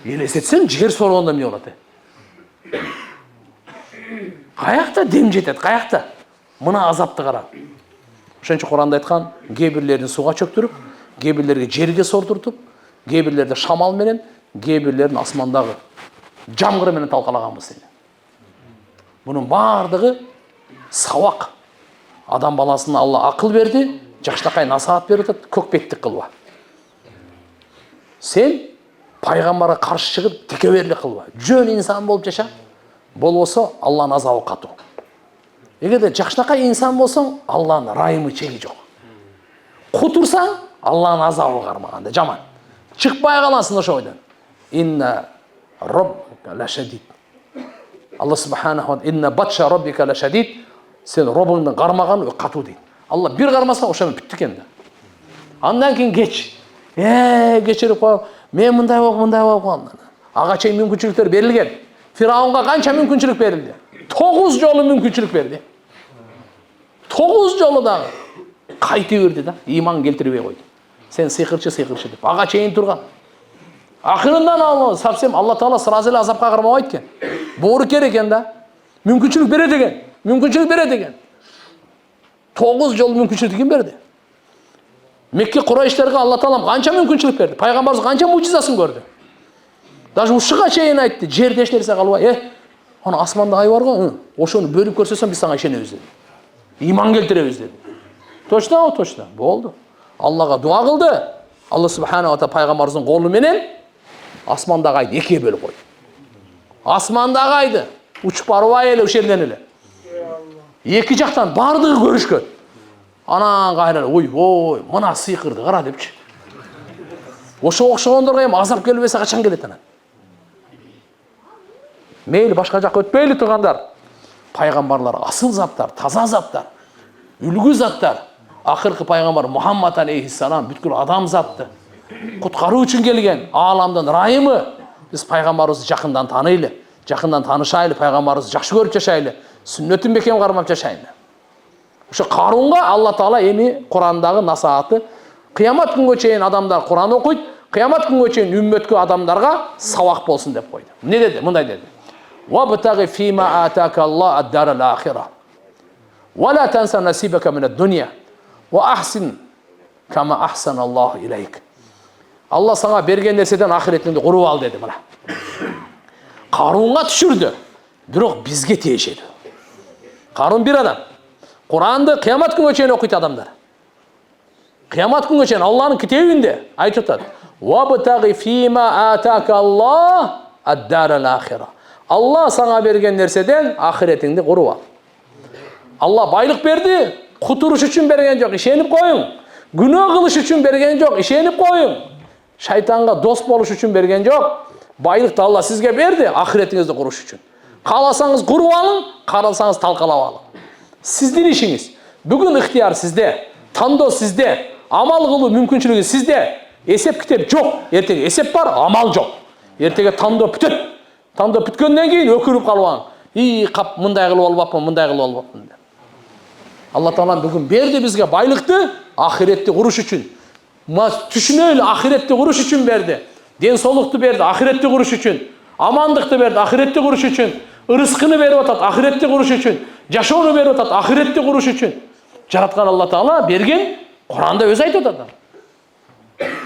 Елестетсем, жер сорғанда не болады? Қаяқта дем жетеді, қаяқта? Мына азапты қара. Ошончо Құранда айтқан, кейбірлерін суға чөктіріп, кейбірлерге жерге сордыртып, кейбірлерді шамал менен, кейбірлерін асмандағы жамғыр менен талқалағанбыз дейді. Бұның бардығы сауақ. Адам баласына Алла ақыл берді, жакшынакай насаат беріп атат, көкпеттік қылба. Сен пайғамбарға қарсы шығып, текеберлік қылба. Жөн инсан болып жаша, болбосо Алланын азабы катуу. Эгерде жакшынакай инсан болсоң, Алланын райымы чеги жок. Кутурсаң, Алланын азабы кармаганда жаман. Чыкпай каласың ошо ойдон. Инна роббика лашадид. Алла субханаху ва инна батша роббика лашадид. Сен роббыңдын кармаганы катуу дейт. Алла бир кармаса ошону бүттү экен да. Андан кийин кеч. Кечирип коюп, мен мындай болуп калдым. Ага чейин мүмкүнчүлүктөр берилген. Фираунга канча мүмкүнчүлүк берилди? 9 жолу мүмкүнчүлүк берди. 9 жолу дагы кайты берди да, иман келтирбей койду. Сен сыйкырчы деп. Ага чейин турган. Акырындан ал совсем Алла Таала сразу эле азапка кармабайт экен. Боору керек экен да. Мүмкүнчүлүк берет экен. 9 жол мүмкүнчүлүк ким берди? Мекке Курайштерге Алла Таала канча мүмкүнчүлүк берди? Пайгамбарыбыз канча мужизасын көрдү? Даже ушуга чейин айтты, жерде эч нерсе калбай, ана асманда ай бар го, ошону бөлүп көрсөсөң биз сага ишенебиз деди. Иман келтиребиз деди. Точно, болду. Аллага дуа кылды. Алла субханаху ва таала пайгамбарыбыздын колу менен асмандагы айды экиге бөлүп койду. Асмандагы айды учуп барбай эле ошол жерден эле. Эки жактан бардыгы көрүшкөн. Анан кайра ой, мына сыйкырды кара депчи. Ошо окшогондорго эми азап келбесе качан келет анан? Мейли башка жакка өтпөйлү тургандар. Пайгамбарлар асыл заттар, таза заттар, үлгү заттар. Акыркы пайгамбар Мухаммад алейхиссалам бүткүл адам затты куткаруу үчүн келген, ааламдын райымы. Биз пайгамбарыбызды жакындан таанайлы, жакындан таанышайлы, пайгамбарыбызды жакшы көрүп жашайлы, сүннөтүн бекем кармап жашайлы. Ошо Карунга Алла Таала эми Курандагы насааты, кыямат күнгө чейин адамдар Куран окуйт, кыямат күнгө чейин үммөткө адамдарга сабак болсун деп койду. Не деди? Мындай деди. وابتغ فيما آتاك الله الدار الآخرة ولا تنسى نصيبك من الدنيا وأحسن كما أحسن الله إليك. Allah sana берген нерседен ахиретинди куруп ал деди мына. Карунга түшүрдү. Бирок бизге тиешелүү. Карун бир адам. Куранды кыямат күнгө чейин окуйт адамдар. Кыямат күнгө чейин Алланын китебинде айтып атат. وابتغ فيما آتاك الله الدار الآخرة. Allah sana берген нерседен ахиретиңди куруп ал. Алла байлык берди, кутуруш үчүн берген жок, ишенип коюң. Күнөө кылыш үчүн берген жок, ишенип коюң. Шайтанга дос болуш үчүн берген жок. Байлыкты Алла сизге берди, ахиретиңизди куруш үчүн. Кааласаңыз куруп алың, кааласаңыз талкалап алың. Сиздин ишиңиз. Бүгүн ыктыяр сизде, тандоо сизде, амал кылуу мүмкүнчүлүгү сизде. Эсеп китеп жок, эртеге эсеп бар, амал жок. Эртеге тандоо бүтөт. Тандоо бүткөндөн кийин өкүнүп калбаң. Кап мындай кылып албапмын, мындай кылып албапмын деп. Алла Таала бүгүн берди бизге байлыкты, ахиретти куруш үчүн. Түшүнөлү, ахиретти куруш үчүн берди. Ден соолукту берди, ахиретти куруш үчүн. Амандыкты берди, ахиретти куруш үчүн. Ырыскыны берип атат, ахиретти куруш үчүн. Жашоону берип атат, ахиретти куруш үчүн. Жараткан Алла Таала берген, Куранда өзү айтып атат.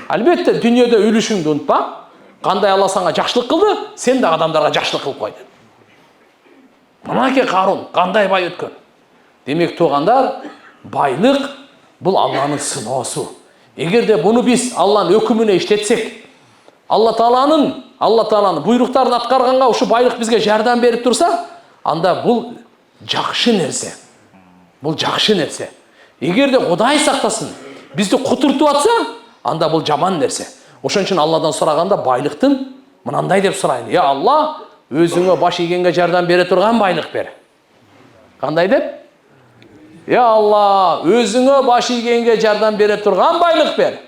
Албетте, дүйнөдө үлүшүңдү унутпа. Кандай Алла сага жакшылык кылды, сен да адамдарга жакшылык кылып кой деп. Мынакей Карун кандай бай өткөн. Демек туугандар, байлык бул Алланын сыноосу. Эгерде буну биз Алланын өкүмүнө иштетсек, Алла Тааланын буйруктарын аткарганга ушу байлык бизге жардам берип турса, анда бул жакшы нерсе. Бул жакшы нерсе. Эгерде Кудай сактасын, бизди кутуртуп атса, анда бул жаман нерсе. Ошон үчүн Алладан сураганда байлыктын мынандай деп сурайын. Я Алла, өзүңө баш ийгенге жардам бере турган байлык бер. Кандай деп? Я Алла, өзүңө баш ийгенге жардам бере турган байлык бер.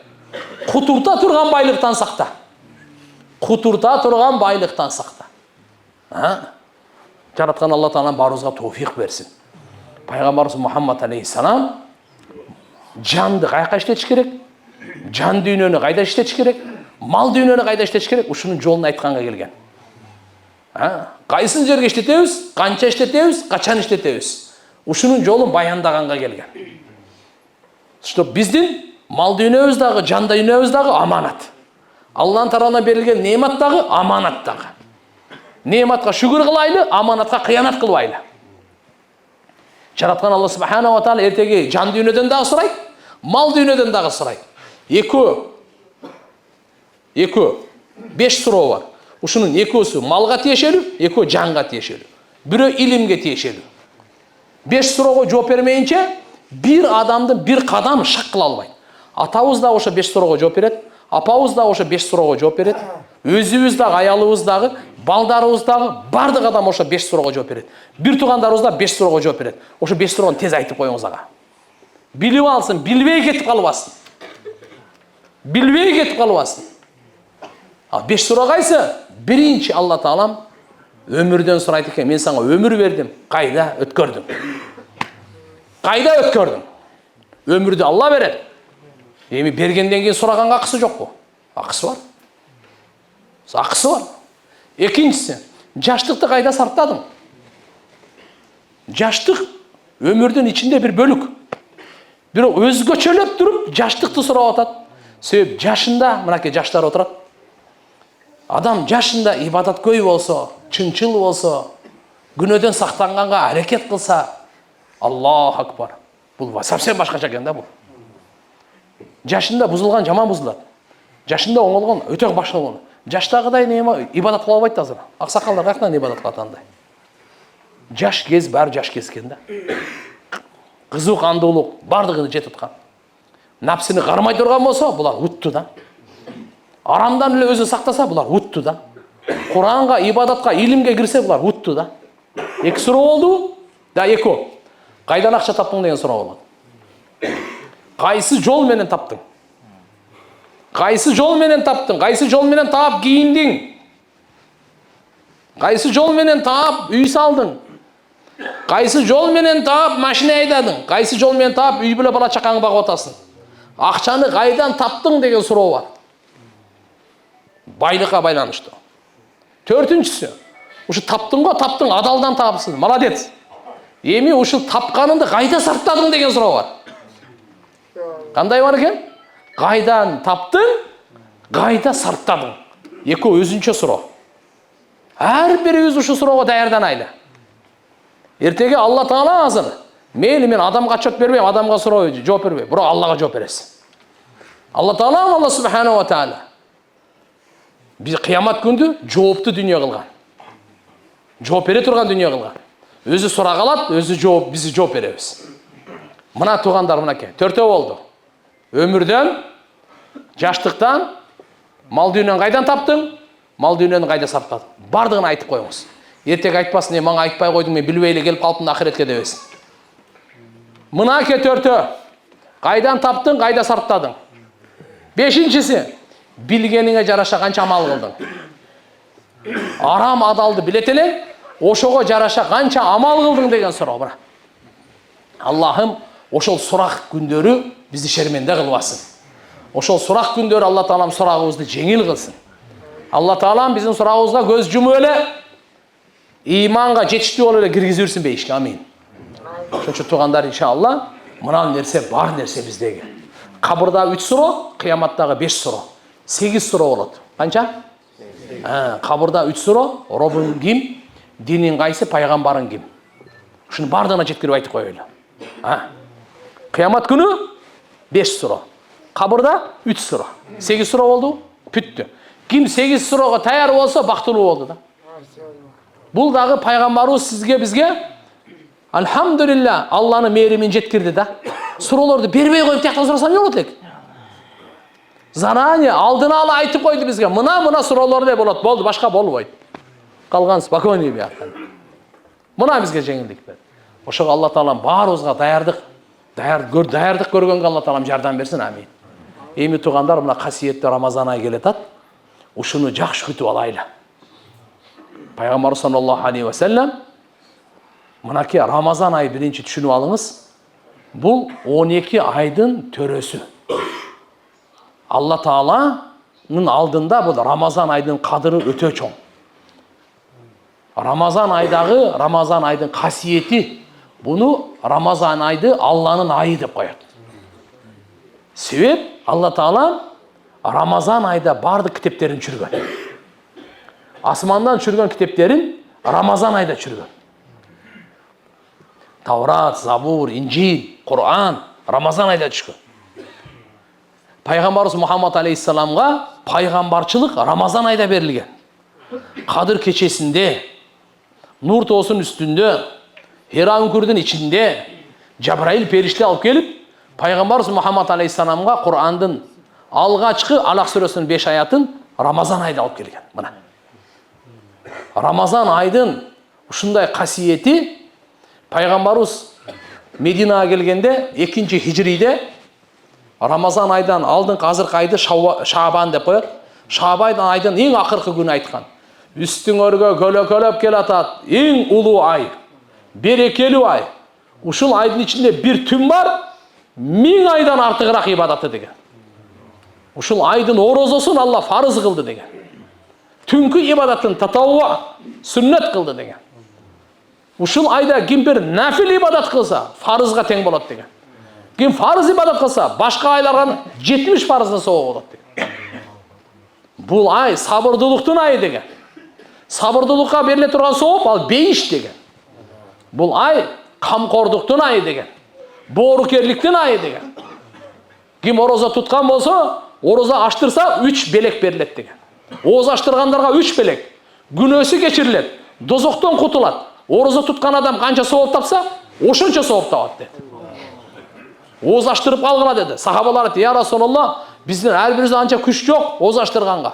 Кутурта турган байлыктан сакта. Кутурта турган байлыктан сакта. Жараткан Алла Таала барыбызга товфик берсин. Пайгамбарыбыз Мухаммад алейхиссалам жанды кайка иштетиш керек? Жан дүйнөнү кайда иштетиш керек? Мал дүйнөнү кайда иштеш керек? Ушунун жолун айтканга келген. Кайсын жерге иштетебиз, канча иштетебиз, качан иштетебиз. Ушунун жолун баяндаганга келген. Чтоб биздин мал дүйнөбүз дагы, жан дүйнөбүз дагы аманат. Аллахтын тарабынан берилген немат дагы аманат дагы. Нематка шүгүр кылайлы, аманатка кыянат кылбайлы. Жараткан Алла субхана ва таала эртеги жан дүйнөдөн дагы сурайт, мал дүйнөдөн дагы сурайт. Экөө 5 суроо бар. Ушунун экөөсү малга тиешелүү, экөө жанга тиешелүү. Бирөө илимге тиешелүү. 5 суроого жооп бермейинче бир адамдын бир кадам шак кыла албайт. Атабыз да ошо 5 суроого жооп берет, апабыз да ошо 5 суроого жооп берет. Өзүбүз дагы, аялыбыз дагы, балдарыбыз дагы бардык адам ошо 5 суроого жооп берет. Бир туугандарыбыз да 5 суроого жооп берет. Ошо 5 суроону тез айтып коюңуз ага. Билип алсын, билбей кетип калбасын. Билбей кетип калбасын. 5 суроо кайсы? Биринчи Алла Таалам өмүрдөн сурайт экен. Мен сага өмүр бердим. Кайда өткөрдүң? Кайда өткөрдүң? Өмүрдү Алла берет. Эми бергенден кийин сураганга акысы жокпу? Акысы бар. Акысы бар. Экинчиси, жаштыкты кайда сарптадың? Жаштык өмүрдүн ичинде бир бөлүк. Бирок өзгөчөлөп туруп жаштыкты сурап атат. Себеп жашында, мынакей жаштар отурат. Адам жашында ибадат көй болсо, чынчыл болсо, күнөөдөн сактанганга аракет кылса, Аллаху акбар. Бул совсем башкача экен да бул. Жашында бузулган жаман бузулат. Жашында оңолгон өтө башка болгон. Жаштагыдай неме ибадат кыла албайт азыр. Аксакалдар каяктан ибадат кылат андай. Жаш кез баары жаш кез экен да. Кызуу кандуулук бардыгын жетип аткан. Напсыны кармай турган болсо, булар утту да. Арамдан эле өзүн сактаса, булар утту да. Куранга, ибадатка, илимге кирсе, булар утту да. 2 суроо болду? Да, 2. Кайдан акча таптың деген суроо болот. Кайсы жол менен таптың? Кайсы жол менен таптың? Кайсы жол менен таап кийиндиң? Кайсы жол менен таап үй салдың? Кайсы жол менен таап машина айдадың? Кайсы жол менен таап үй бүлө бала чакаңды багып атасың? Акчаны кайдан таптың деген суроо бар. Байлыкка байланыштуу. 4-үнчүсү, ушу таптың го, таптың, адалдан таапсың. Молодец. Эми ушул тапканыңды кайда сарптадың деген суроо бар. Кандай бар экен? Кайдан таптың, кайда сарптадың? Экөө өзүнчө суроо. Ар бирибиз ушу суроого даярданайлы. Эртеги Алла Таала азыр мейли мен адамга отчет бербейм, адамга суроо жооп бербейм, бирок Аллага жооп бересиз. Алла Таала, Алла субхана ва таала биз кыямат күндү жоопту дүйнө кылган. Жооп бере турган дүйнө кылган. Өзү сурак алат, өзү жооп, биз жооп беребиз. Мына туугандар мынакей, 4 болду. Өмүрдөн, жаштыктан, мал дүйнөнү кайдан таптың? Мал дүйнөнү кайда сарптадың? Бардыгын айтып коюңуз. Эртег айтпасын, мага айтпай койдуң, мен билбей эле келип калыптым ахиретке дебесин. Мынакей 4. Кайдан таптың, кайда сарптадың? 5-инчиси, билгениңе жараша канча амал кылдың? Арам адалды билет элең, ошого жараша канча амал кылдың деген суроо бар. Аллахым ошол сурак күндөрү бизди шерменде кылбасын. Ошол сурак күндөрү Алла Таалам сурагыбызды жеңил кылсын. Алла Таалам биздин сурагыбызга көз жумуп эле иманга жетиштүү болуп эле киргизип жүрсүн бейишке. Амин. Ошончо туугандар, иншалла, мына нерсе бар нерсе биздеги. Кабырда 3 суроо, кыяматтагы 5 суроо. 8 суроо болот. Канча? Кабырда 3 суроо, Робуң ким, диниң кайсы, пайгамбарың ким. Ушуну бардыгына жеткирип айтып коелу. Кыямат күнү 5 суроо. Кабырда 3 суроо. 8 суроо болду, бүттү. Ким 8 суроого таяр болсо бактылуу болду да. Бул дагы пайгамбарыбыз сизге, бизге алхамдулилла Алланын мээримин жеткирди да. Суроолорду бербей коюп тиякта сурасам эмне болот элек? Заранее алдын ала айтып койду бизге. Мына суроолор эле болот, болду, башка болбойт. Калган спокойный бияктан. Мына бизге жеңилдик берди. Ошого Алла Таалам баарыбызга даярдык көргөнгө Алла Таалам жардам берсин. Амин. Эми туугандар, мына касиеттүү Рамазан айы келатат. Ушуну жакшы күтүп алайлы. Пайгамбар саллаллаху алейхи ва саллям мынакей Рамазан айы биринчи түшүнүп алыңыз. Бул 12 айдын төрөсү. Алла Таала алдында бұл Рамазан айдың қадыры өте чоң. Рамазан айдың қасиеті, бұны Рамазан айды Алланың айы деп қояды. Себеп Алла Тағала Рамазан айда барды кітептерін жүрген. Асмандан жүрген кітептерін Рамазан айда жүрген. Таурат, Забур, Инжил, Құран Рамазан айда жүрген. Пайғамбарымыз Мұхаммад алейхиссаламға пайғамбаршылық Рамазан айда берілген. Қадыр кешесінде, нұр тосын үстінде, Хира үңгірдің ішінде Жабраил періште алып келіп, пайғамбарымыз Мұхаммад алейхиссаламға Құрандың алғашқы Алақ сүресінің 5 аятын Рамазан айда алып келген. Мына. Рамазан айдың ұшындай қасиеті пайғамбарымыз Мединаға келгенде 2-ші хижриде Рамазан айдан алдың қазіргі айды Шабан деп қояды. Шабан айдың ең ақырғы күні айтқан. Үстіңөрге көлөкөлөп келатат, ең ұлы ай, берекелі ай. Ушыл айдың ішінде бір түн бар, 1000 айдан артығырақ ибадаты деген. Ушыл айдың орозосын Алла фарыз қылды деген. Түнкі ибадатын татауа, сүннет қылды деген. Ушыл айда кім бір нәфіл ибадат қылса, фарызға тең болады деген. Кім фарыз ибадат қылса, башқа айларған 70 фарызын соғы болады деген. Бұл ай сабырдылықтың айы деген. Сабырдылыққа беріле тұрған соғып, ал бейіш деген. Бұл ай қамқордықтың айы деген. Борыкерліктің айы деген. Кім ороза тұтқан болса, ороза аштырса 3 белек беріледі деген. Оз аштырғандарға 3 белек. Күнөсі кешіріледі. Дозоқтан құтылады. Ороза тұтқан адам қанша соғып тапса, ошынша соғып табады деді. Оз аштырып қалғыла деді. Сахабалар айтты: "Я Расулалла, біздің әрбірімізде анша күш жоқ оз аштырғанға."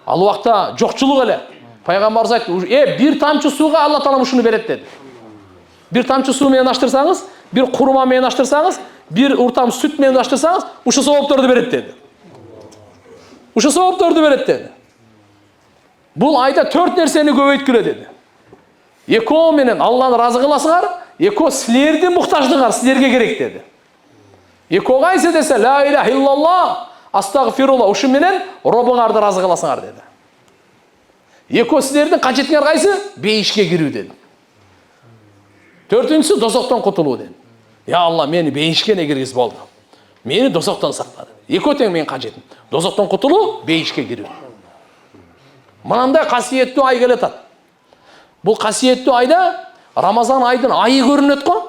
Ал уақытта жоқшылық әле. Пайғамбарымыз айтты: "Bir тамчы суға Алла Тағала ушуну береді" деді. Bir тамчы сумен аштырсаңыз, bir құрмамен аштырсаңыз, bir ұртам сүтмен аштырсаңыз, ушу сауаптарды береді деді. Ушу сауаптарды береді деді. Бұл айда 4 нәрсені көбейткіле деді. Еко менен Алланы разы қыласыңар, еко сілердің мұқтаждыңар, сілерге керек деді. Еко қайсы десе, ла иляха иллаллах, астағфирулла, ушу менен робыңарды разы қыласыңар деді. Еко сілердің қажетіңер қайсы? Бейішке кіру деді. 4-сі дозоқтан құтылу деді. Я Алла, мені бейішкене кіргіз болды. Мені дозоқтан сақтады. Еко тең мен қажетім. Дозоқтан құтылу, бейішке кіру. Мынандай қасиетті ай келетады. Бұл қасиетті айда Рамазан айдың айы көрінеді қой.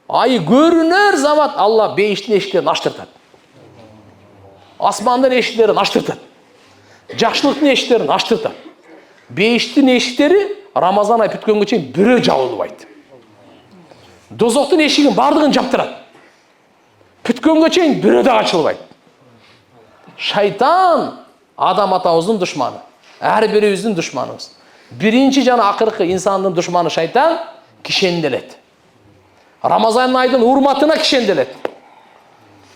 Айы көрінер замат Алла бейіштің ешіктерін аштыртады. Асмандың ешіктерін аштыртады. Жақшылықтың ешіктерін аштыртады. Бейіштің ешіктері Рамазан ай бүткенге чейін бүрі жауылбайды. Дозоқтың ешігін бардығын жаптырады. Бүткенге чейін бүрі де ашылбайды. Шайтан адам атауыздың дұшманы. Әрбіреуіздің дұшманымыз. Бірінші жана ақырқы инсандың дұшманы шайтан кишенделеді. Рамазан айдың урматына кишенделеді.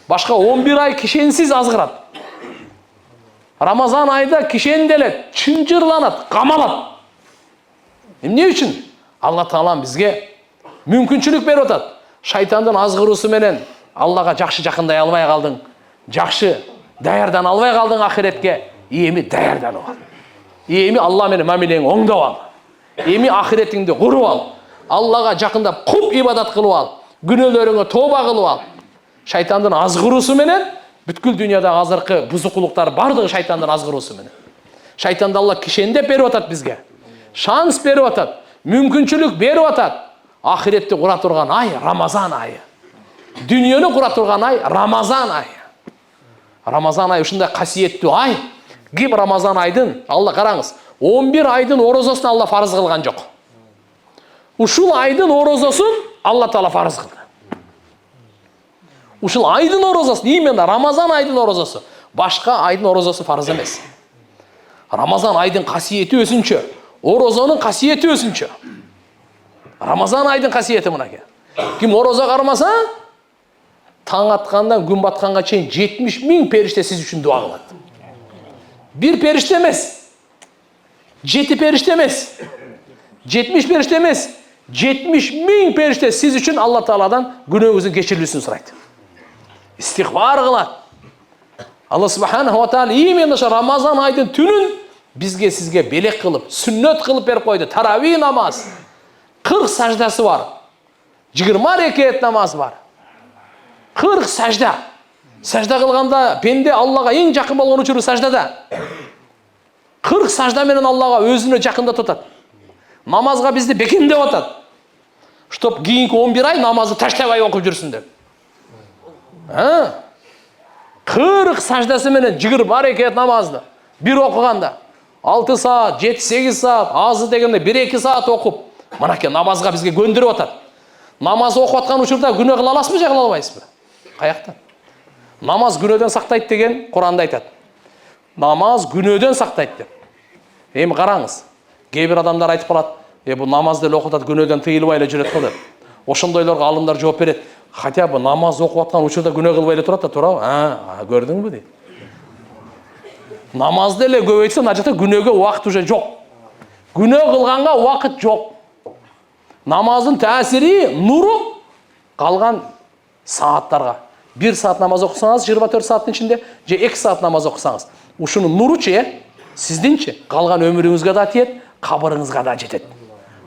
Башқа 11 ай кишенсіз азғырады. Рамазан айда кишенделеді, чынжырланады, қамалады. Не үшін? Алла Тағала бізге мүмкіншілік беріп отады. Шайтандың азғырусы менен Аллаға жақшы жақындай албай қалдың. Жақшы даярдан албай қалдың ақиретке. Еми даярдан ал. Еми Алла менен мамилең оңдап ал. Еми ақиретіңді құрып ал. Аллаға жақындап құп ибадат қылып ал. Күнәлеріңе тоба қылып ал. Шайтандың азғырусы менен бүткіл дүниядағы азырқы бұзықылықтар бардығы шайтандың азғырусы менен. Шайтанды Алла кишендеп беріп атады бізге. Шанс беріп атады. Мүмкіншілік беріп атады. Ақиретті құра тұрған ай Рамазан айы. Дүниені құра тұрған ай Рамазан айы. Рамазан айы ұшында қасиетті ай. Кеп Рамазан айдың, Алла қараңыз, 11 айдың орозасын Алла фарыз қылған жоқ. Ушыл айдың орозасын Алла Тағала фарыз қылды. Ушыл айдың орозасын, именно Рамазан айдың орозасы. Башқа айдың орозасы фарыз емес. Рамазан айдың қасиеті өсінші, орозаның қасиеті өсінші. Рамазан айдың қасиеті мұнаке. Кім ороза қармаса, таң атқандан күн батқанға чейін 70.000 періште сіз үшін дуа қылады. Bir perişte емес, 7 perişte емес, 70 perişte емес, 70.000 perişte siz için Allah Taala'dan günahınızın geçirilmesini сұрайды. İstiğfar kılады. Алла субханаху ва тағала именно ошо Рамазан айдын түнүн бизге сизге белек кылып, сүннөт кылып берип койду. Тарави намаз. 40 саждасы бар. 20 рекет намаз бар. 40 сажда. Сажда кылганда пенде Аллага эң жакын болгон учуру саждада. 40 сажда менен Аллага өзүнө жакындатып атат. Намазга бизди бекемдеп атат. Чтоб кийинки 11 ай намазды таштабай окуп жүрсүн деп. 40 саждасы менен 20 рекет намазды бир окуганда 6 саат, 7-8 саат, азы дегенде 1-2 саат окуп, мынакей намазга бизге көндүрүп атат. Намаз окуп аткан учурда күнөө кыла аласызбы же кыла албайсызбы? Каяктан? Намаз күнөөдөн сактайт деген Куранда айтат. Намаз күнөөдөн сактайт деп. Эми караңыз. Кээ бир адамдар айтып калат, бул намазды эле окутат, күнөөдөн тыйылбай эле жүрөт го деп. Ошондойлорго алымдар жооп берет. Хотя бы намаз окуп аткан учурда күнөө кылбай эле турат да, туурабы? Көрдүңбү дейт. Намазды эле көбөйтсө, ана жакта күнөөгө убакыт уже жок. Күнөө кылганга убакыт жок. Намаздын таасири, нуру калган сааттарга. 1 саат намаз окусаңыз, 24 сааттын ичинде, же 2 саат намаз окусаңыз, ушунун нуручу сиздинчи калган өмүрүңүзгө да тиет, кабырыңызга да жетет.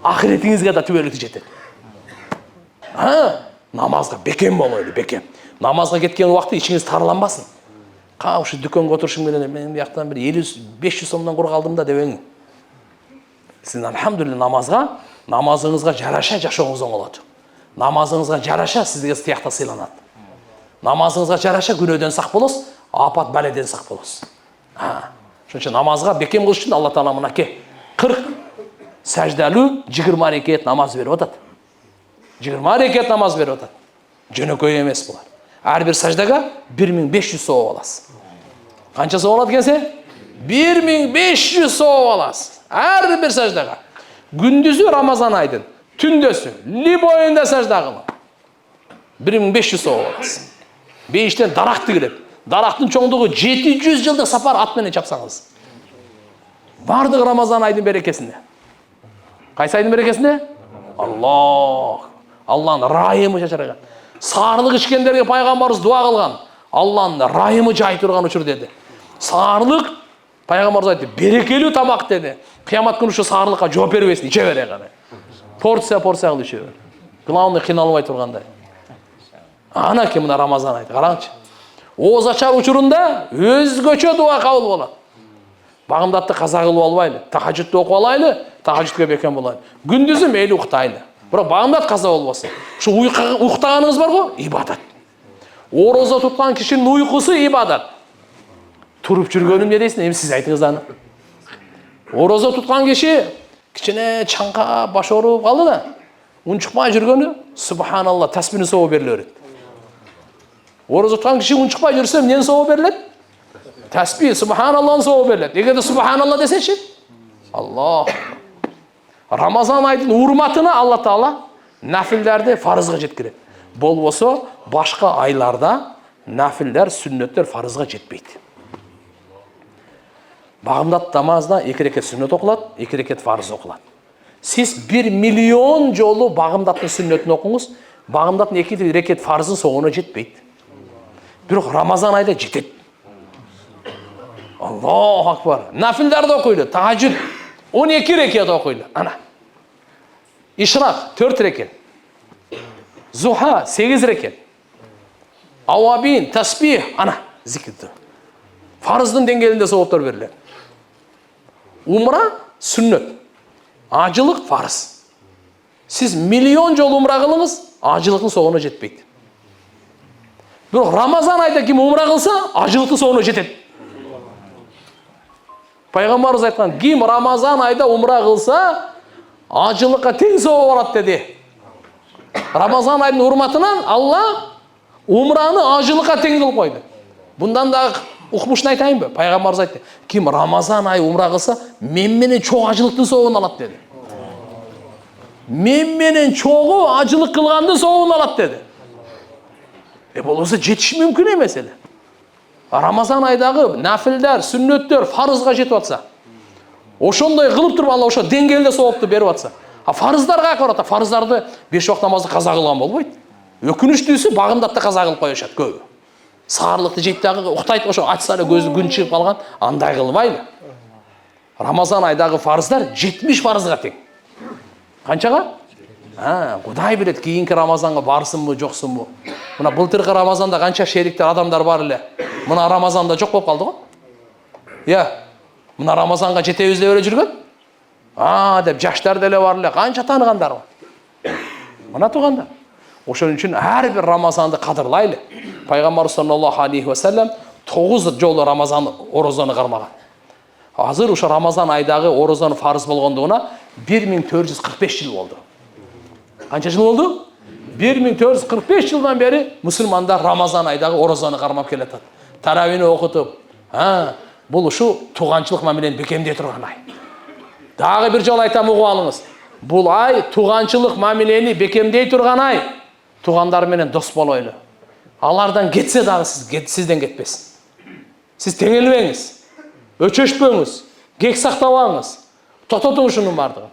Ахиретиңизге да түбөлүктүү жетет. Намазга бекем болойлу, бекем. Намазга кеткен убакта ичиңиз тарыланбасын. Ушу дүкөнгө отурушум менен мен бияктан бир 50-500 сомдон кур калдым да дебең. Сиз алхамдулилла намазыңызга жараша жашооңуз оңолот. Намазыңызга жараша сизге тиякта сыйланат. Намазыңызга жараша күнөөдөн сак болосуз, апат баледен сак болосуз. Ошон үчүн намазга бекем кылыш үчүн Алла Таала мынакей 40 саждалуу 20 рекет намаз берип атат. 20 рекет намаз берип атат. Жөнөкөй эмес булар. Ар бир саждага 1500 сооп аласыз. Канча сооп алат экенсиз? 1500 сооп аласыз. Ар бир саждага. Күндүзү Рамазан айдын, түндөсү, либойунда сажда кылып 1500 сооп аласыз. Бейиштен даракты кирет. Дарактын чоңдугу 700 жылдык сапар ат менен чапсаңыз. Бардык Рамазан айдын берекесинде. Кайсы айдын берекесинде? Алланын райымы жашырган. Саарлык ичкендерге пайгамбарыбыз дуа кылган. Алланын райымы жай турган учур деди. Саарлык пайгамбарыбыз айтты, берекелүү тамак деди. Кыямат күнү ушу саарлыкка жооп бербесин, иче бере кана. Порция кылып иче бер. Главный кыйналбай тургандай. Ана ки мына Рамазан айты, караңчы. Ооз ачар учурунда өзгөчө дуа кабыл болот. Багымдатты каза кылып албайлы, тахажжудду окуп алайлы, тахажжудка бекем болайлы. Күндүзү мейли уктайлы. Бирок багымдат каза болбосун. Ушу уктаганыңыз барбы? Ибадат. Орозо туткан кишинин уйкусу ибадат. Туруп жүргөнүм эмне дейсиң? Эми сиз айтыңыз аны. Орозо туткан киши кичине чаңка баш ооруп калды да, унчукпай жүргөнү субханалла тасбихин соо бериле берет. Орозо туткан киши унчукпай жүрсө эмнени соо берилет? Тасбих, субханалланы соо берилет. Эгерде субханалла десечи, Аллах. Рамазан айдын урматына Алла Таала нафилдерди фарызга жеткирет. Болбосо башка айларда нафилдер, сүннөттөр фарызга жетпейт. Багымдат намазда 2 рекет сүннөт окулат, 2 рекет фарыз окулат. Сиз 1 миллион жолу багымдаттын сүннөтүн окуңуз, багымдаттын 2 рекет фарызын соңуна жетпейт. Бирок Рамазан айда жетет. Аллаху акбар. Нафилдерди окуйлу, тахажжуд 12 рекет окуйлу. Ана. Ишрак 4 рекет. Зуха 8 рекет. Авабин, тасбих, ана, зикирди. Фарыздын деңгээлинде сооптор берилет. Умра сүннөт. Ажылык фарыз. Сиз миллион жолу умра кылыңыз, ажылыктын соогуна жетпейт. Бирок Рамазан айда ким умра кылса, ажылыктын соогуна жетет. Пайгамбарыбыз айткан, ким Рамазан айда умра кылса, ажылыкка тең соо барат деди. Рамазан айдын урматынан Алла умраны ажылыкка тең кылып койду. Bundan da укмушун айтайынбы? Пайгамбарыбыз айтты, ким Рамазан айы умра кылса, мен менен чоң ажылыктын соогун алат деди. Мен менен чогуу ажылык кылгандын соогун алат деди. Болбосо жетиш мүмкүн эмес эле. Рамазан айдагы нафилдер, сүннөттөр фарызга жетип атса, ошондой кылып туруп Алла ошо деңгээлде соопту берип атса, фарыздарга карата фарыздарды 5 убакыт намазды каза кылган болбойт. Өкүнүчтүүсү багымдатты каза кылып коюшат көбү. Сарылыкты жейт дагы уктайт, ошо ачса эле көзү күн чыгып калган, андай кылбайлы. Рамазан айдагы фарыздар 70 фарызга тең. Канчага? Кудай билет, кийинки Рамазанга барсынбы, жоксунбу. Мына былтыркы Рамазанда канча шериктер адамдар бар эле. Мына Рамазанда жок болуп калды го. Мына Рамазанга жетебиз деп эле жүргөн. Деп жаштар деле бар эле, канча тааныгандар бар. Мына туугандар. Ошон үчүн ар бир Рамазанды кадырлайлы. Пайгамбар саллаллаху алейхи ва саллям 9 жолу Рамазан орозону кармаган. Азыр ошо Рамазан айдагы орозону фарыз болгондугуна 1445 жыл болду. Канча жыл болду? 1445 жылдан бери мусулмандар Рамазан айдагы орозону кармап келатат. Таравини окутуп, бул ушу туганчылык мамилени бекемдей турган ай. Дагы бир жолу айтам, угуп алыңыз. Бул ай туганчылык мамилени бекемдей турган ай. Тугандар менен дос болойлу. Алардан кетсе дагы сизден кетпесин. Сиз теңелбеңиз, өчөшпөңүз, кек сактабаңыз. Токтотуңуз ушунун бардыгын.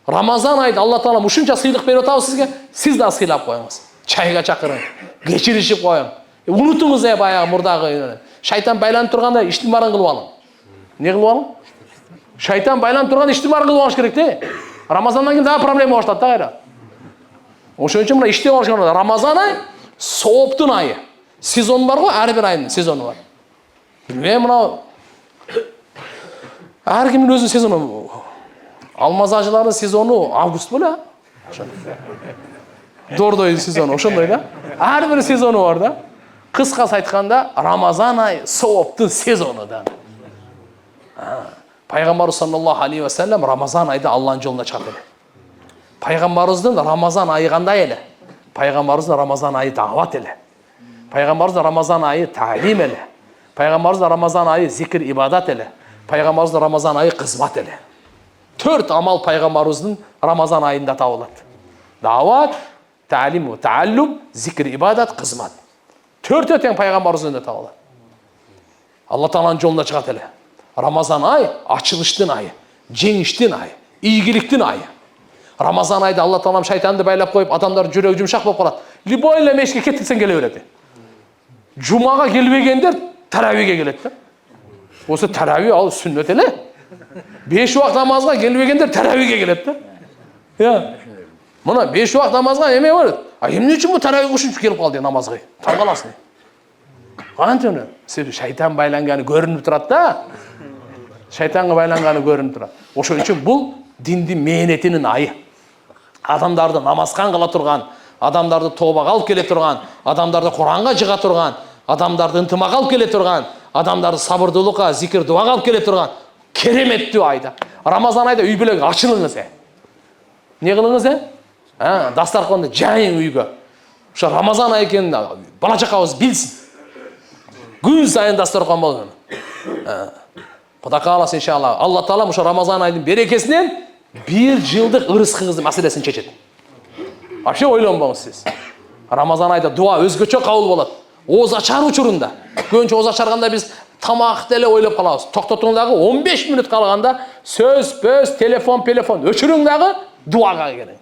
Рамазан айда Алла Таала ушунча сыйлык берип атабы сизге, сиз да сыйлап коюңуз. Чайга чакырың, кечиришип коюң. Унутуңуз баягы мурдагы шайтан байланып турганда иштин баарын кылып алың. Не кылып алың? Шайтан байланып турганда иштин баарын кылып алыш керек те. Рамазандан кийин дагы проблема башталат да кайра. Ошон үчүн мына иштеп алыш керек. Рамазан ай сооптун айы. Сезон бар го, ар бир айдын сезону бар. Билбейм, мына ар кимдин өзүнүн сезону. Алмаз ажылардын сезону август беле. Дордойдун сезону ошондой да. Ар бир сезону бар да. Кыскасы айтканда, Рамазан ай сооптун сезону да. Пайгамбар саллаллаху алейхи ва саллям Рамазан айда Алланын жолуна чыгат эле. Пайгамбарыбыздын Рамазан айы кандай эле? Пайгамбарыбыздын Рамазан айы дават эле. Пайгамбарыбыздын Рамазан айы таалим эле. Пайгамбарыбыздын Рамазан айы зикир ибадат эле. Пайгамбарыбыздын Рамазан айы кызмат эле. 4 амал пайгамбарыбыздын Рамазан айында табылат. Дават, таалим, тааллум, зикир ибадат, кызмат. 4 тең пайгамбарыбыздын табылат. Алла Тааланын жолуна чыгат эле. Рамазан ай ачылыштын айы, жеңиштин айы, ийгиликтин айы. Рамазан айда Алла Таалам шайтанды байлап коюп, адамдар жүрөк жумшак болуп калат. Любой эле мешке кетсең келе берет. Жумага келбегендер таравиге келет да. Осы тарави ал сүннөт эле. 5 убак намазга келбегендер таравиге келет да. Мына 5 убак намазга эме бар. Эмне үчүн бу тарави ушунча келип калды намазга? Таң каласың. Кантип? Себеби шайтан байланганы көрүнүп турат да. Шайтанга байланганы көрүнүп турат. Ошон үчүн бул диндин мээнетинин айы. Адамдарды намазга кыла турган, адамдарды тообага алып келе турган, адамдарды Куранга жыга турган, адамдарды ынтымакка алып келе турган, адамдарды сабырдуулукка, зикир дуага алып келе турган кереметтүү айда. Рамазан айда үй бүлөгө ачылыңыз. Не кылыңыз? Дастарканды жайың үйгө. Ошо Рамазан айы экенин бала чакабыз билсин. Күн сайын дастаркан болсун. Кудай кааласа иншалла. Алла Таала ошо Рамазан айдын берекесинен 1 жылдык ырыскыңыздын маселесин чечет. Вообще ойлонбоңуз сиз. Рамазан айда дуа өзгөчө кабыл болот. Ооз ачар учурунда. Көбүнчө ооз ачарганда биз тамакты эле ойлоп калабыз. Токтотуң дагы 15 мүнөт калганда сөз, пөз, телефон өчүрүң дагы дуага келиң.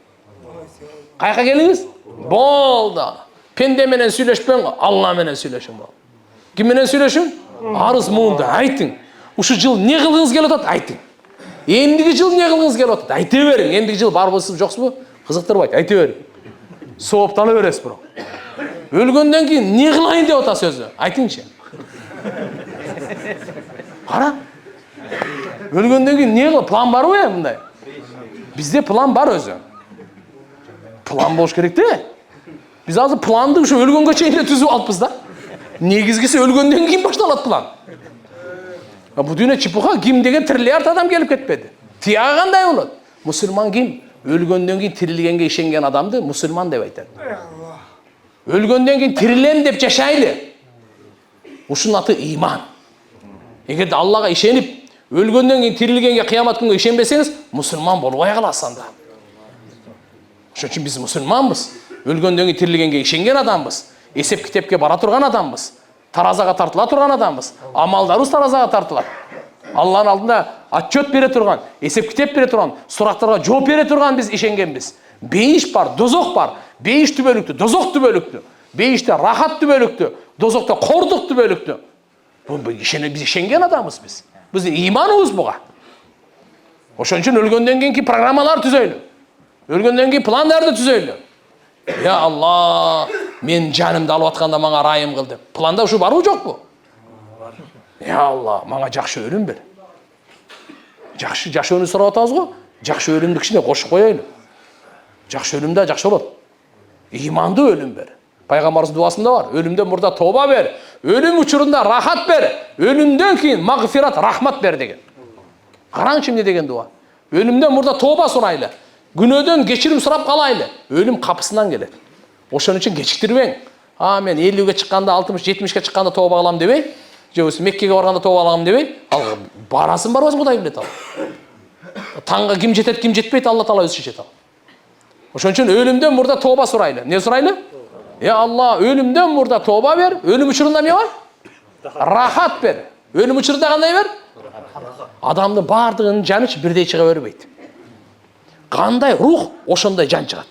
Кайка келиңиз? Болду. Пенде менен сүйлөшпөң, Алла менен сүйлөшүң болду. Ким менен сүйлөшүң? Арыз муунду айтың. Ушу жыл не кылгыңыз келип атат? Айтың. Эндиги жыл не кылгыңыз келип атат? Айта бериң. Эндиги жыл барбысыз, жоксузбу? Кызыктырбайт, айта бериң. Сооптана бересиз бирок. Өлгөндөн кийин не кылайын деп атасыз өзү? Айтыңчы. Кара. Өлгөндөн кийин не кылып? План барбы мындай? Бизде план бар өзү. План болуш керек да. Биз азыр планды ушу өлгөнгө чейин эле түзүп алыппыз да. Негизгиси өлгөндөн кийин башталат план. Бу дүйнө чыпуга ким деген триллиард адам келип кетпеди. Тияга кандай болот? Мусулман ким? Өлгөндөн кийин тирилгенге ишенген адамды мусулман деп айтат. Өлгөндөн кийин тирилем деп жашайлы. Ушунун аты ыйман. Эгерде Аллага ишенип, өлгөндөн кийин тирилгенге кыямат күнгө ишенбесеңиз, мусулман болбой каласыз анда. Ошон үчүн биз мусулманбыз. Өлгөндөн кийин тирилгенге ишенген адамбыз. Эсеп китепке бара турган адамбыз. Таразага тартыла турган адамбыз. Амалдарыбыз таразага тартылат. Алланын алдында отчет бере турган, эсеп китеп бере турган, сурактарга жооп бере турган биз ишенгенбиз. Бейиш бар, дозок бар. Бейиш түбөлүктүү, дозок түбөлүктүү. Бейиште рахат түбөлүктүү, Dozokta korduktу bölüktü. Biz işengen adamız biz. Bizim imanımız buğa. Oşon üçün ölgönden keyinki programmalar tüzöylü. Ölgönden keyin planlardı tüzöylü. Ya Allah, men canımды alıp atkanda maňa rayım kıldı. Planda şu barбы жок bu? Ya Allah, maňa jakşı ölüm ber. Jakşı ölümdü sorap atabыз go. Jakşı ölümdü kişine koşup koyaylı. Jakşı ölümde jakşı bolat. İmandı ölüm ber. Peygamberimiz duasında var. Ölümden burada toba ber. Ölüm uçurunda rahat ber. Ölümden keyin mağfirat, rahmat ber degen. Qarang şimdi degen dua. Ölümden burada toba soraylı. Günödön geçirim sorap kalaylı. Ölüm kapısından gelir. Oşon üçün geçiktirbeň. Ha men 50'ge çıkkanda 60-70'ge çıkkanda toba kılam debey. Je Mekke'ge barganda toba kılam debey. Al barasın barбасın Kuday bilet al. Tanga kim jetet kim jetpeyt Allah Taala özü şeşet al. Oşon üçün ölümden burada toba soraylı. Ne soraylı? Ya Allah, ölümden burada toba ber. Ölüm uçurunda ne var? Rahat ber. Ölüm uçurunda kanday ber? Adamdın bardığının canı birdey çıga berбейт. Kanday ruh oşonday can çıgat.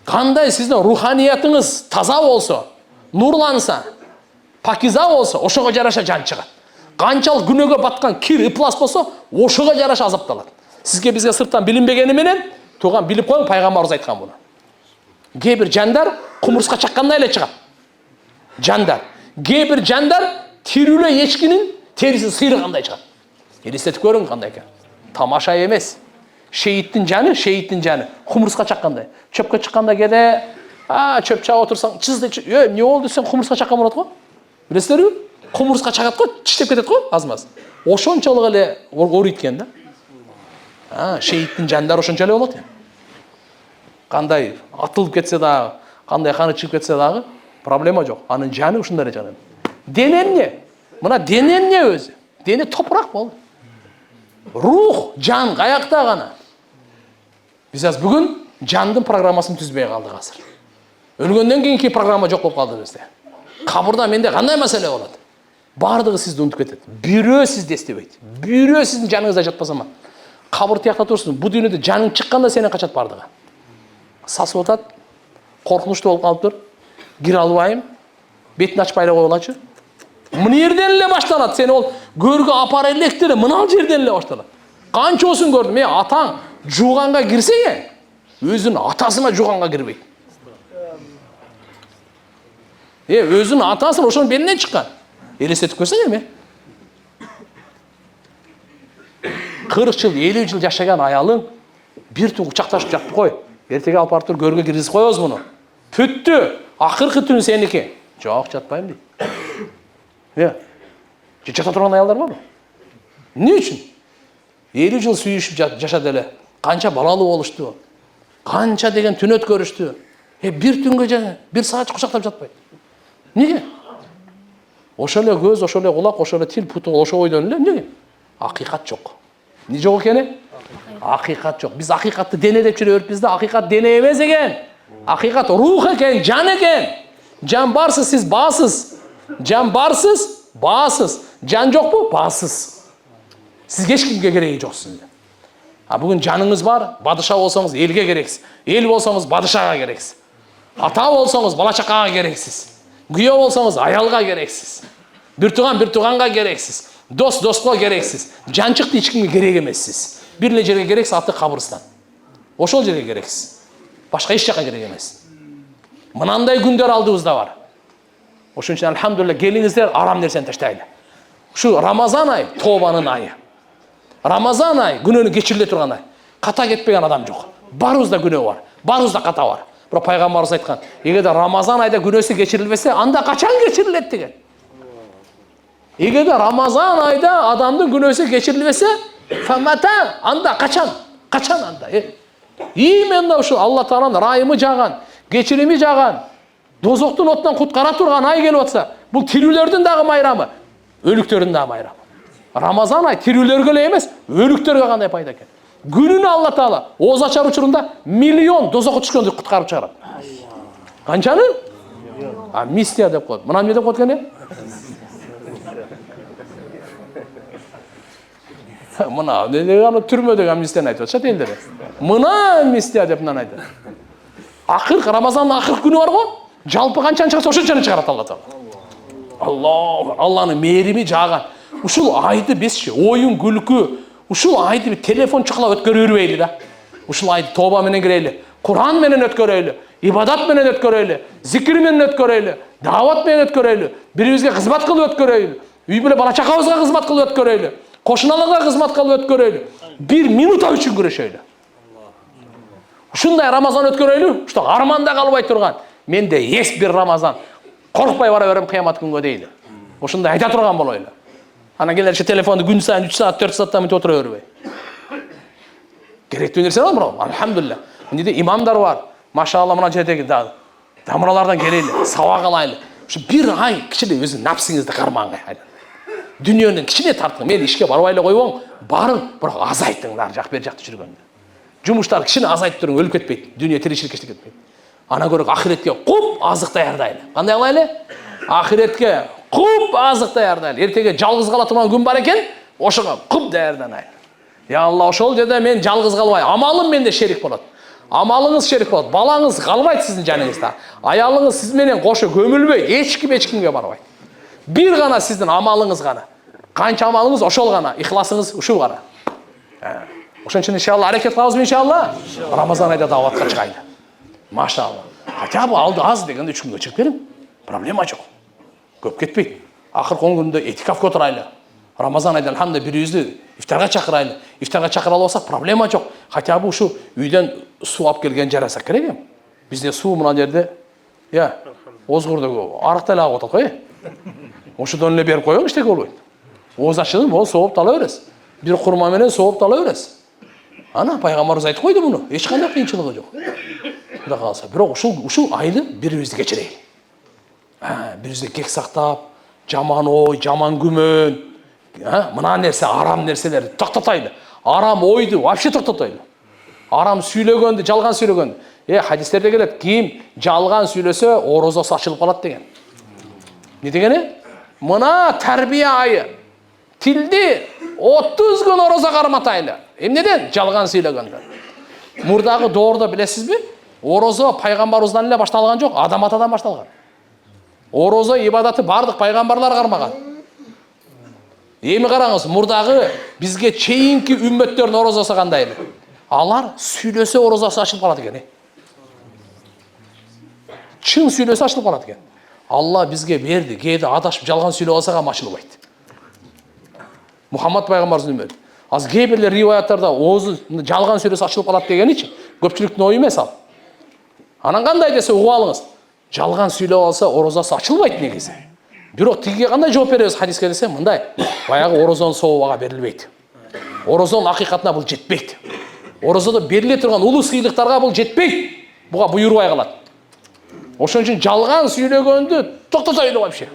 Kanday sizin ruhaniyatınız taza olsa, nurlansa, pakiza olsa, oşoga jaraşa can çıgat. Kançalık günöge batkan kir iplas bolsa, oşoga jaraşa azaptalat. Sizge bizge sırttan bilinbegeni menen, toğan bilip koyun Peygamberimiz aytkan bunu. Gebir jandar kumurska çakkanda ele çıgat. Jandar. Gebir jandar tirüle echkinin terisi sıyırgандай çıgat. Elestetip görün kanday eken. Tamaşa emes. Şehittin canı. Kumurska çakkanday. Çöpke çıkkanda gede, çöp çağa otursan, çizdi, ne oldu sen kumurska çakkan bolat go? Bilesizler mi? Kumurska çakat go, çištеп ketet go, azmaz. Oşonçalık ele oruytken da. Şehittin jandar oşonçalık bolat ya. Kanday atılıp ketse dagı, kanday kanı çıkıp ketse dagı, problema jok. Anın canı uşunday canı. Denen ne? Mına denen ne özü? Dene toprak boldu. Ruh, can, kayakta gana. Biz az bugün jandın programmasını tüzbey kaldık azыр. Ölgönden keyinki programma jok bolup kaldı bizde. Kabırda mende kanday mesele bolot? Bardığı sizdi unutup ketет. Bирөө sizdi эстебейт. Bирөө sizdin janыңızda жатпаса ма? Kabır tiyakta tursun. Bu dünýede janın çıkkanda seni kaçat bardığı. Sasып atat, korkunçlu bolup kalıptır. Gir albayım, betini açıp bayra koyulaçı. Mına yerden ele başlanat. Seni ol görgü apar elektiri, mınal жерден ele başlanat. Kança olsun gördüm. Atan juğanга girse özünün atasına juğanга girбейт. Özünün atası oşonun belinden çıkkan. Elestetip koysan mi? 40 yıl, 50 yıl yaşagan ayalın bir tün uçaktaşıp жатты koy. Ertege alып barıp görgü girgizip koyabız bunu. Püttü. Akırkı tün seniki. Жоқ, жатпайм deydi. Жата турган аялдар барбы? Ne üçün? 50 yıl sүйүшүп жашады эле. Канча балалуу болушту. Канча деген түн өткөрүштү. Bir түнгө bir saat кучактап жатпайт. Неге? Ошо эле көз, ошо эле кулак, ошо эле тил, путу, ошо ойдон эле неге? Акыйкат жок. Не жок экени? Акыйкат жок. Биз акыйкатты дене деп жүрөбүз да, акыйкат дене эмес экен. Акыйкат рух экен, жан экен. Жан барсыз, siz bağsız. Can barsız, bağsız. Can yok mu? Bağsız. Siz hiç kimge gereği yok sizde. Bugün canınız var, padişah olsanız elge gereksiz. El olsanız padişaha gereksiz. Ata olsanız bala çakağa gereksiz. Güya olsanız ayalga gereksiz. Bir tuğanga gereksiz. Dostluğa gereksiz. Can çıktı hiç kimge gerek emezsiz. Bir жерге gereksiz atı kabırstan. Oşol жерге gereksiz. Başka hiç jaka gerek emez. Mınanday günler aldığımızda var. Oşun için elhamdülillah gelinizler aram nerseni taştaylı. Şu Ramazan ayı, Tövbanın ayı. Ramazan ayı, gününü geçirile turgan ay. Kata ketpegen adam yok. Barımızda günü var. Barımızda kata var. Bırak Peygamberimiz aytkan. Eğer de Ramazan ayda günösü geçirilmese, anda kaçan geçirilet degen. Eğer de Ramazan ayda adamın günösü geçirilmese, famata anda kaçan. Kaçan anda. İyi şu Allah Teala'nın rayımı jağan, geçirimi jağan. Dozoktun ottan kutkara turgan ay gelip atsa, bu tirülerden dağı bayramı, ölüklerin dağı bayramı. Ramazan ay tirülerge ele emes, ölüklerge kanday payda eken. Gününü Allah Teala oğuz açar uçurunda milyon dozokku түшкөндү kutkarıp çıkarат. Kançanı? Amnistiya dep koydu. Mına ne dep koydu ne? Mına ne türmödөгү amnistiyаны айтып атышат элдер. Mına amnistiya dep mынаны айтат. Akırk Ramazan'ın akırk günü var go. Жалпы қаншаны шығарса ошончаны чыгарат Алла Таала. Алланың мээрими жааган. Ушул айды бесчи оюн күлкү, ушул айды bir телефон чукалап өткөрүбөйлү да. Ушул айды тоба менен кирели, Куран менен өткөрөйлү, ибадат менен өткөрөйлү, зикир менен өткөрөйлү, дават менен өткөрөйлү, бирибизге кызмат кылып өткөрөйлү, үй бүлө бала чакабызга кызмат кылып өткөрөйлү, кошуналарга кызмат кылып өткөрөйлү. 1 минут үчүн күрөшөйлү. Ушундай Рамазан өткөрөйлү, ушта арманда калбай турган. Менде ес бир Рамазан. Коркпай бара берем кыямат күнгө дейли. Ушундай айта турган болойлу. Ана келерчи телефонду күн сайын 3 саат, 4 сааттан бүтүп отура бербей. Керектүү нерсе бар бирок, альхамдулилlah. Мындай имамдар бар. Машалла мына жердеги дамыралардан келели, сабак алайлы. Ушу бир ай кичине өзү напсыңызды кармаңга. Дүйнөнүн кичине тарткын. Мен ишке барбай эле койбоң, барың, бирок азайтыңдар жак бер жакты жүргөндө. Жумуштар кичине азайтып туруң, өлүп кетпейт. Дүйнө тиричилик эчтеке кетпейт. Ана көрөк ахиретке куп азык даярдайлы. Кандай кылайлы? Ахиретке куп азык даярдайлы. Эртеге жалгыз кала турган күн бар экен, ошого куп даярданайлы. Я Алла, ошол жерде мен жалгыз калбай, амалым менде шерик болот. Амалыңыз шерик болот. Балаңыз калбайт сиздин жаныңызда. Аялыңыз сиз менен кошо көмүлбөйт. Эч кимге барбайт. Бир гана сиздин амалыңыз гана. Канча амалыңыз ошол гана, ихласыңыз ушул гана. Ошон үчүн иншалла аракет кылабызбы иншалла? Рамазан айда даватка чыгайлы. Машалла. Хотя бы алды аз дегенде 3 күнгө чыгып берем. Проблема жок. Көп кетпейт. Акыркы 10 күндө этикафка отурайлы. Рамазан айда алхамдулилlah бирибизди ифтарга чакырайлы. Ифтарга чакыра алсак проблема жок. Хотя бы ушу үйдөн суу алып келген жарасак керек эми. Бизде суу мына жерде, Озгурдогу арыктай эле агып атат го. Ошодон эле берип коюң, эчтеке болбойт. Ооз ачылып, бол сооп ала бересиз. Бир курма менен сооп ала бересиз. Ана пайгамбарыбыз айтып койду муну. Эч кандай кыйынчылыгы жок. Кудай кааласа, бирок ушул айды бирибизди кечирейли. Бирибизди кек сактап, жаман ой, жаман күмөн, мына нерсе, арам нерселерди токтотойлу. Арам ойду вообще токтотойлу. Арам сүйлөгөндү, жалган сүйлөгөндү. Хадистерде келет, ким жалган сүйлөсө, орозосу ачылып калат деген. Не дегени? Мына тарбия айы. Тилди 30 күн орозо карматайлы. Эмнеден? Жалган сүйлөгөндө. Мурдагы доордо билесизби? Орозо пайгамбарыбыздан эле башталган жок, адам атадан башталган. Орозо ибадаты бардык пайгамбарлар кармаган. Эми караңыз, мурдагы бизге чейинки үммөттөрдүн орозосу кандай эле? Алар сүйлөсө орозосу ачылып калат экен. Чын сүйлөсө ачылып калат экен. Алла бизге берди, кээде адашып жалган сүйлөп алсак ам ачылбайт. Мухаммад пайгамбарыбыздын үммөтү. Аз кээ бирлер риваяттарда оозу жалган сүйлөсө ачылып калат дегеничи көпчүлүктүн ою эмес ал. Анан кандай десе угуп алыңыз. Жалган сүйлөп алса орозасы ачылбайт негизи. Бирок тиге кандай жооп беребиз хадиске десе мындай. Баягы орозонун сообага берилбейт. Орозонун акыйкатына бул жетпейт. Орозодо бериле турган улуу сыйлыктарга бул жетпейт. Буга буйрубай калат. Ошон үчүн жалган сүйлөгөндү токтотойлу вообще.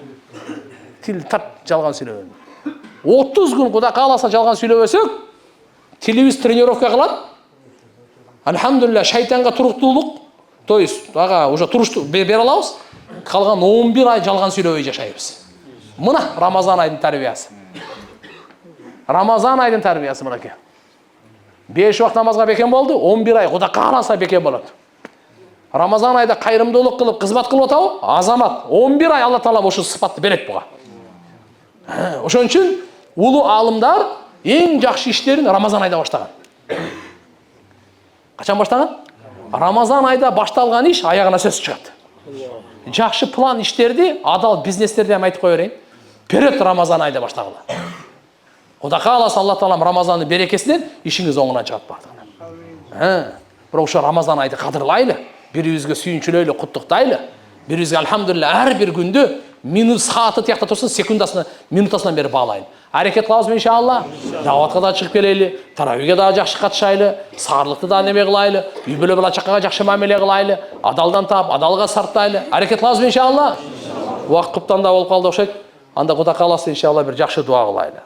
Тил тат жалган сүйлөгөндү. 30 күн Кудай кааласа жалган сүйлөбөсөк, тилибиз тренировка кылат. Альхамдулилlah, шайтанга туруктуулук, то есть ага уже турушту бере алабыз. Калган 11 ай жалган сүйлөбөй жашайбыз. Мына Рамазан айдын тарбиясы. Рамазан айдын тарбиясы мынакей. 5 вакыт намазга бекем болду, 11 ай Кудай кааласа бекем болот. Рамазан айда кайрымдуулук кылып, кызмат кылып атабы? Азамат. 11 ай Алла Таала ошол сыпатты берет буга. Ошон үчүн улуу аалымдар эң жакшы иштерин Рамазан айда баштаган. Качан баштаган? Рамазан айда башталган иш аягына сөз чыгат. Жакшы план иштерди, адал бизнестерди ham айтып кое берейин. Перед Рамазан айда баштагыла. Кудай кааласа Алла Таалам Рамазандын берекесинен ишиңиз оңунан чыгат бардыгына. Бирок ошо Рамазан айды кадырлайлы, бирибизге сүйүнчүлөйлү, куттуктайлы. Бирибизге альхамдулилlah ар бир күндү минут сааты тиякта турса секундасына, минутасынан бери баалайлы. Аракет кылабызбы иншалла? Даватка да чыгып келели, таравиге да жакшы катышайлы, саарлыкты да неме кылайлы, үй бүлө бала чакага жакшы мамиле кылайлы, адалдан таап, адалга сартайлы. Аракет кылабызбы иншалла? Убакыт куптан да болуп калды окшойт. Анда Кудай кааласа иншалла бир жакшы дуа кылайлы.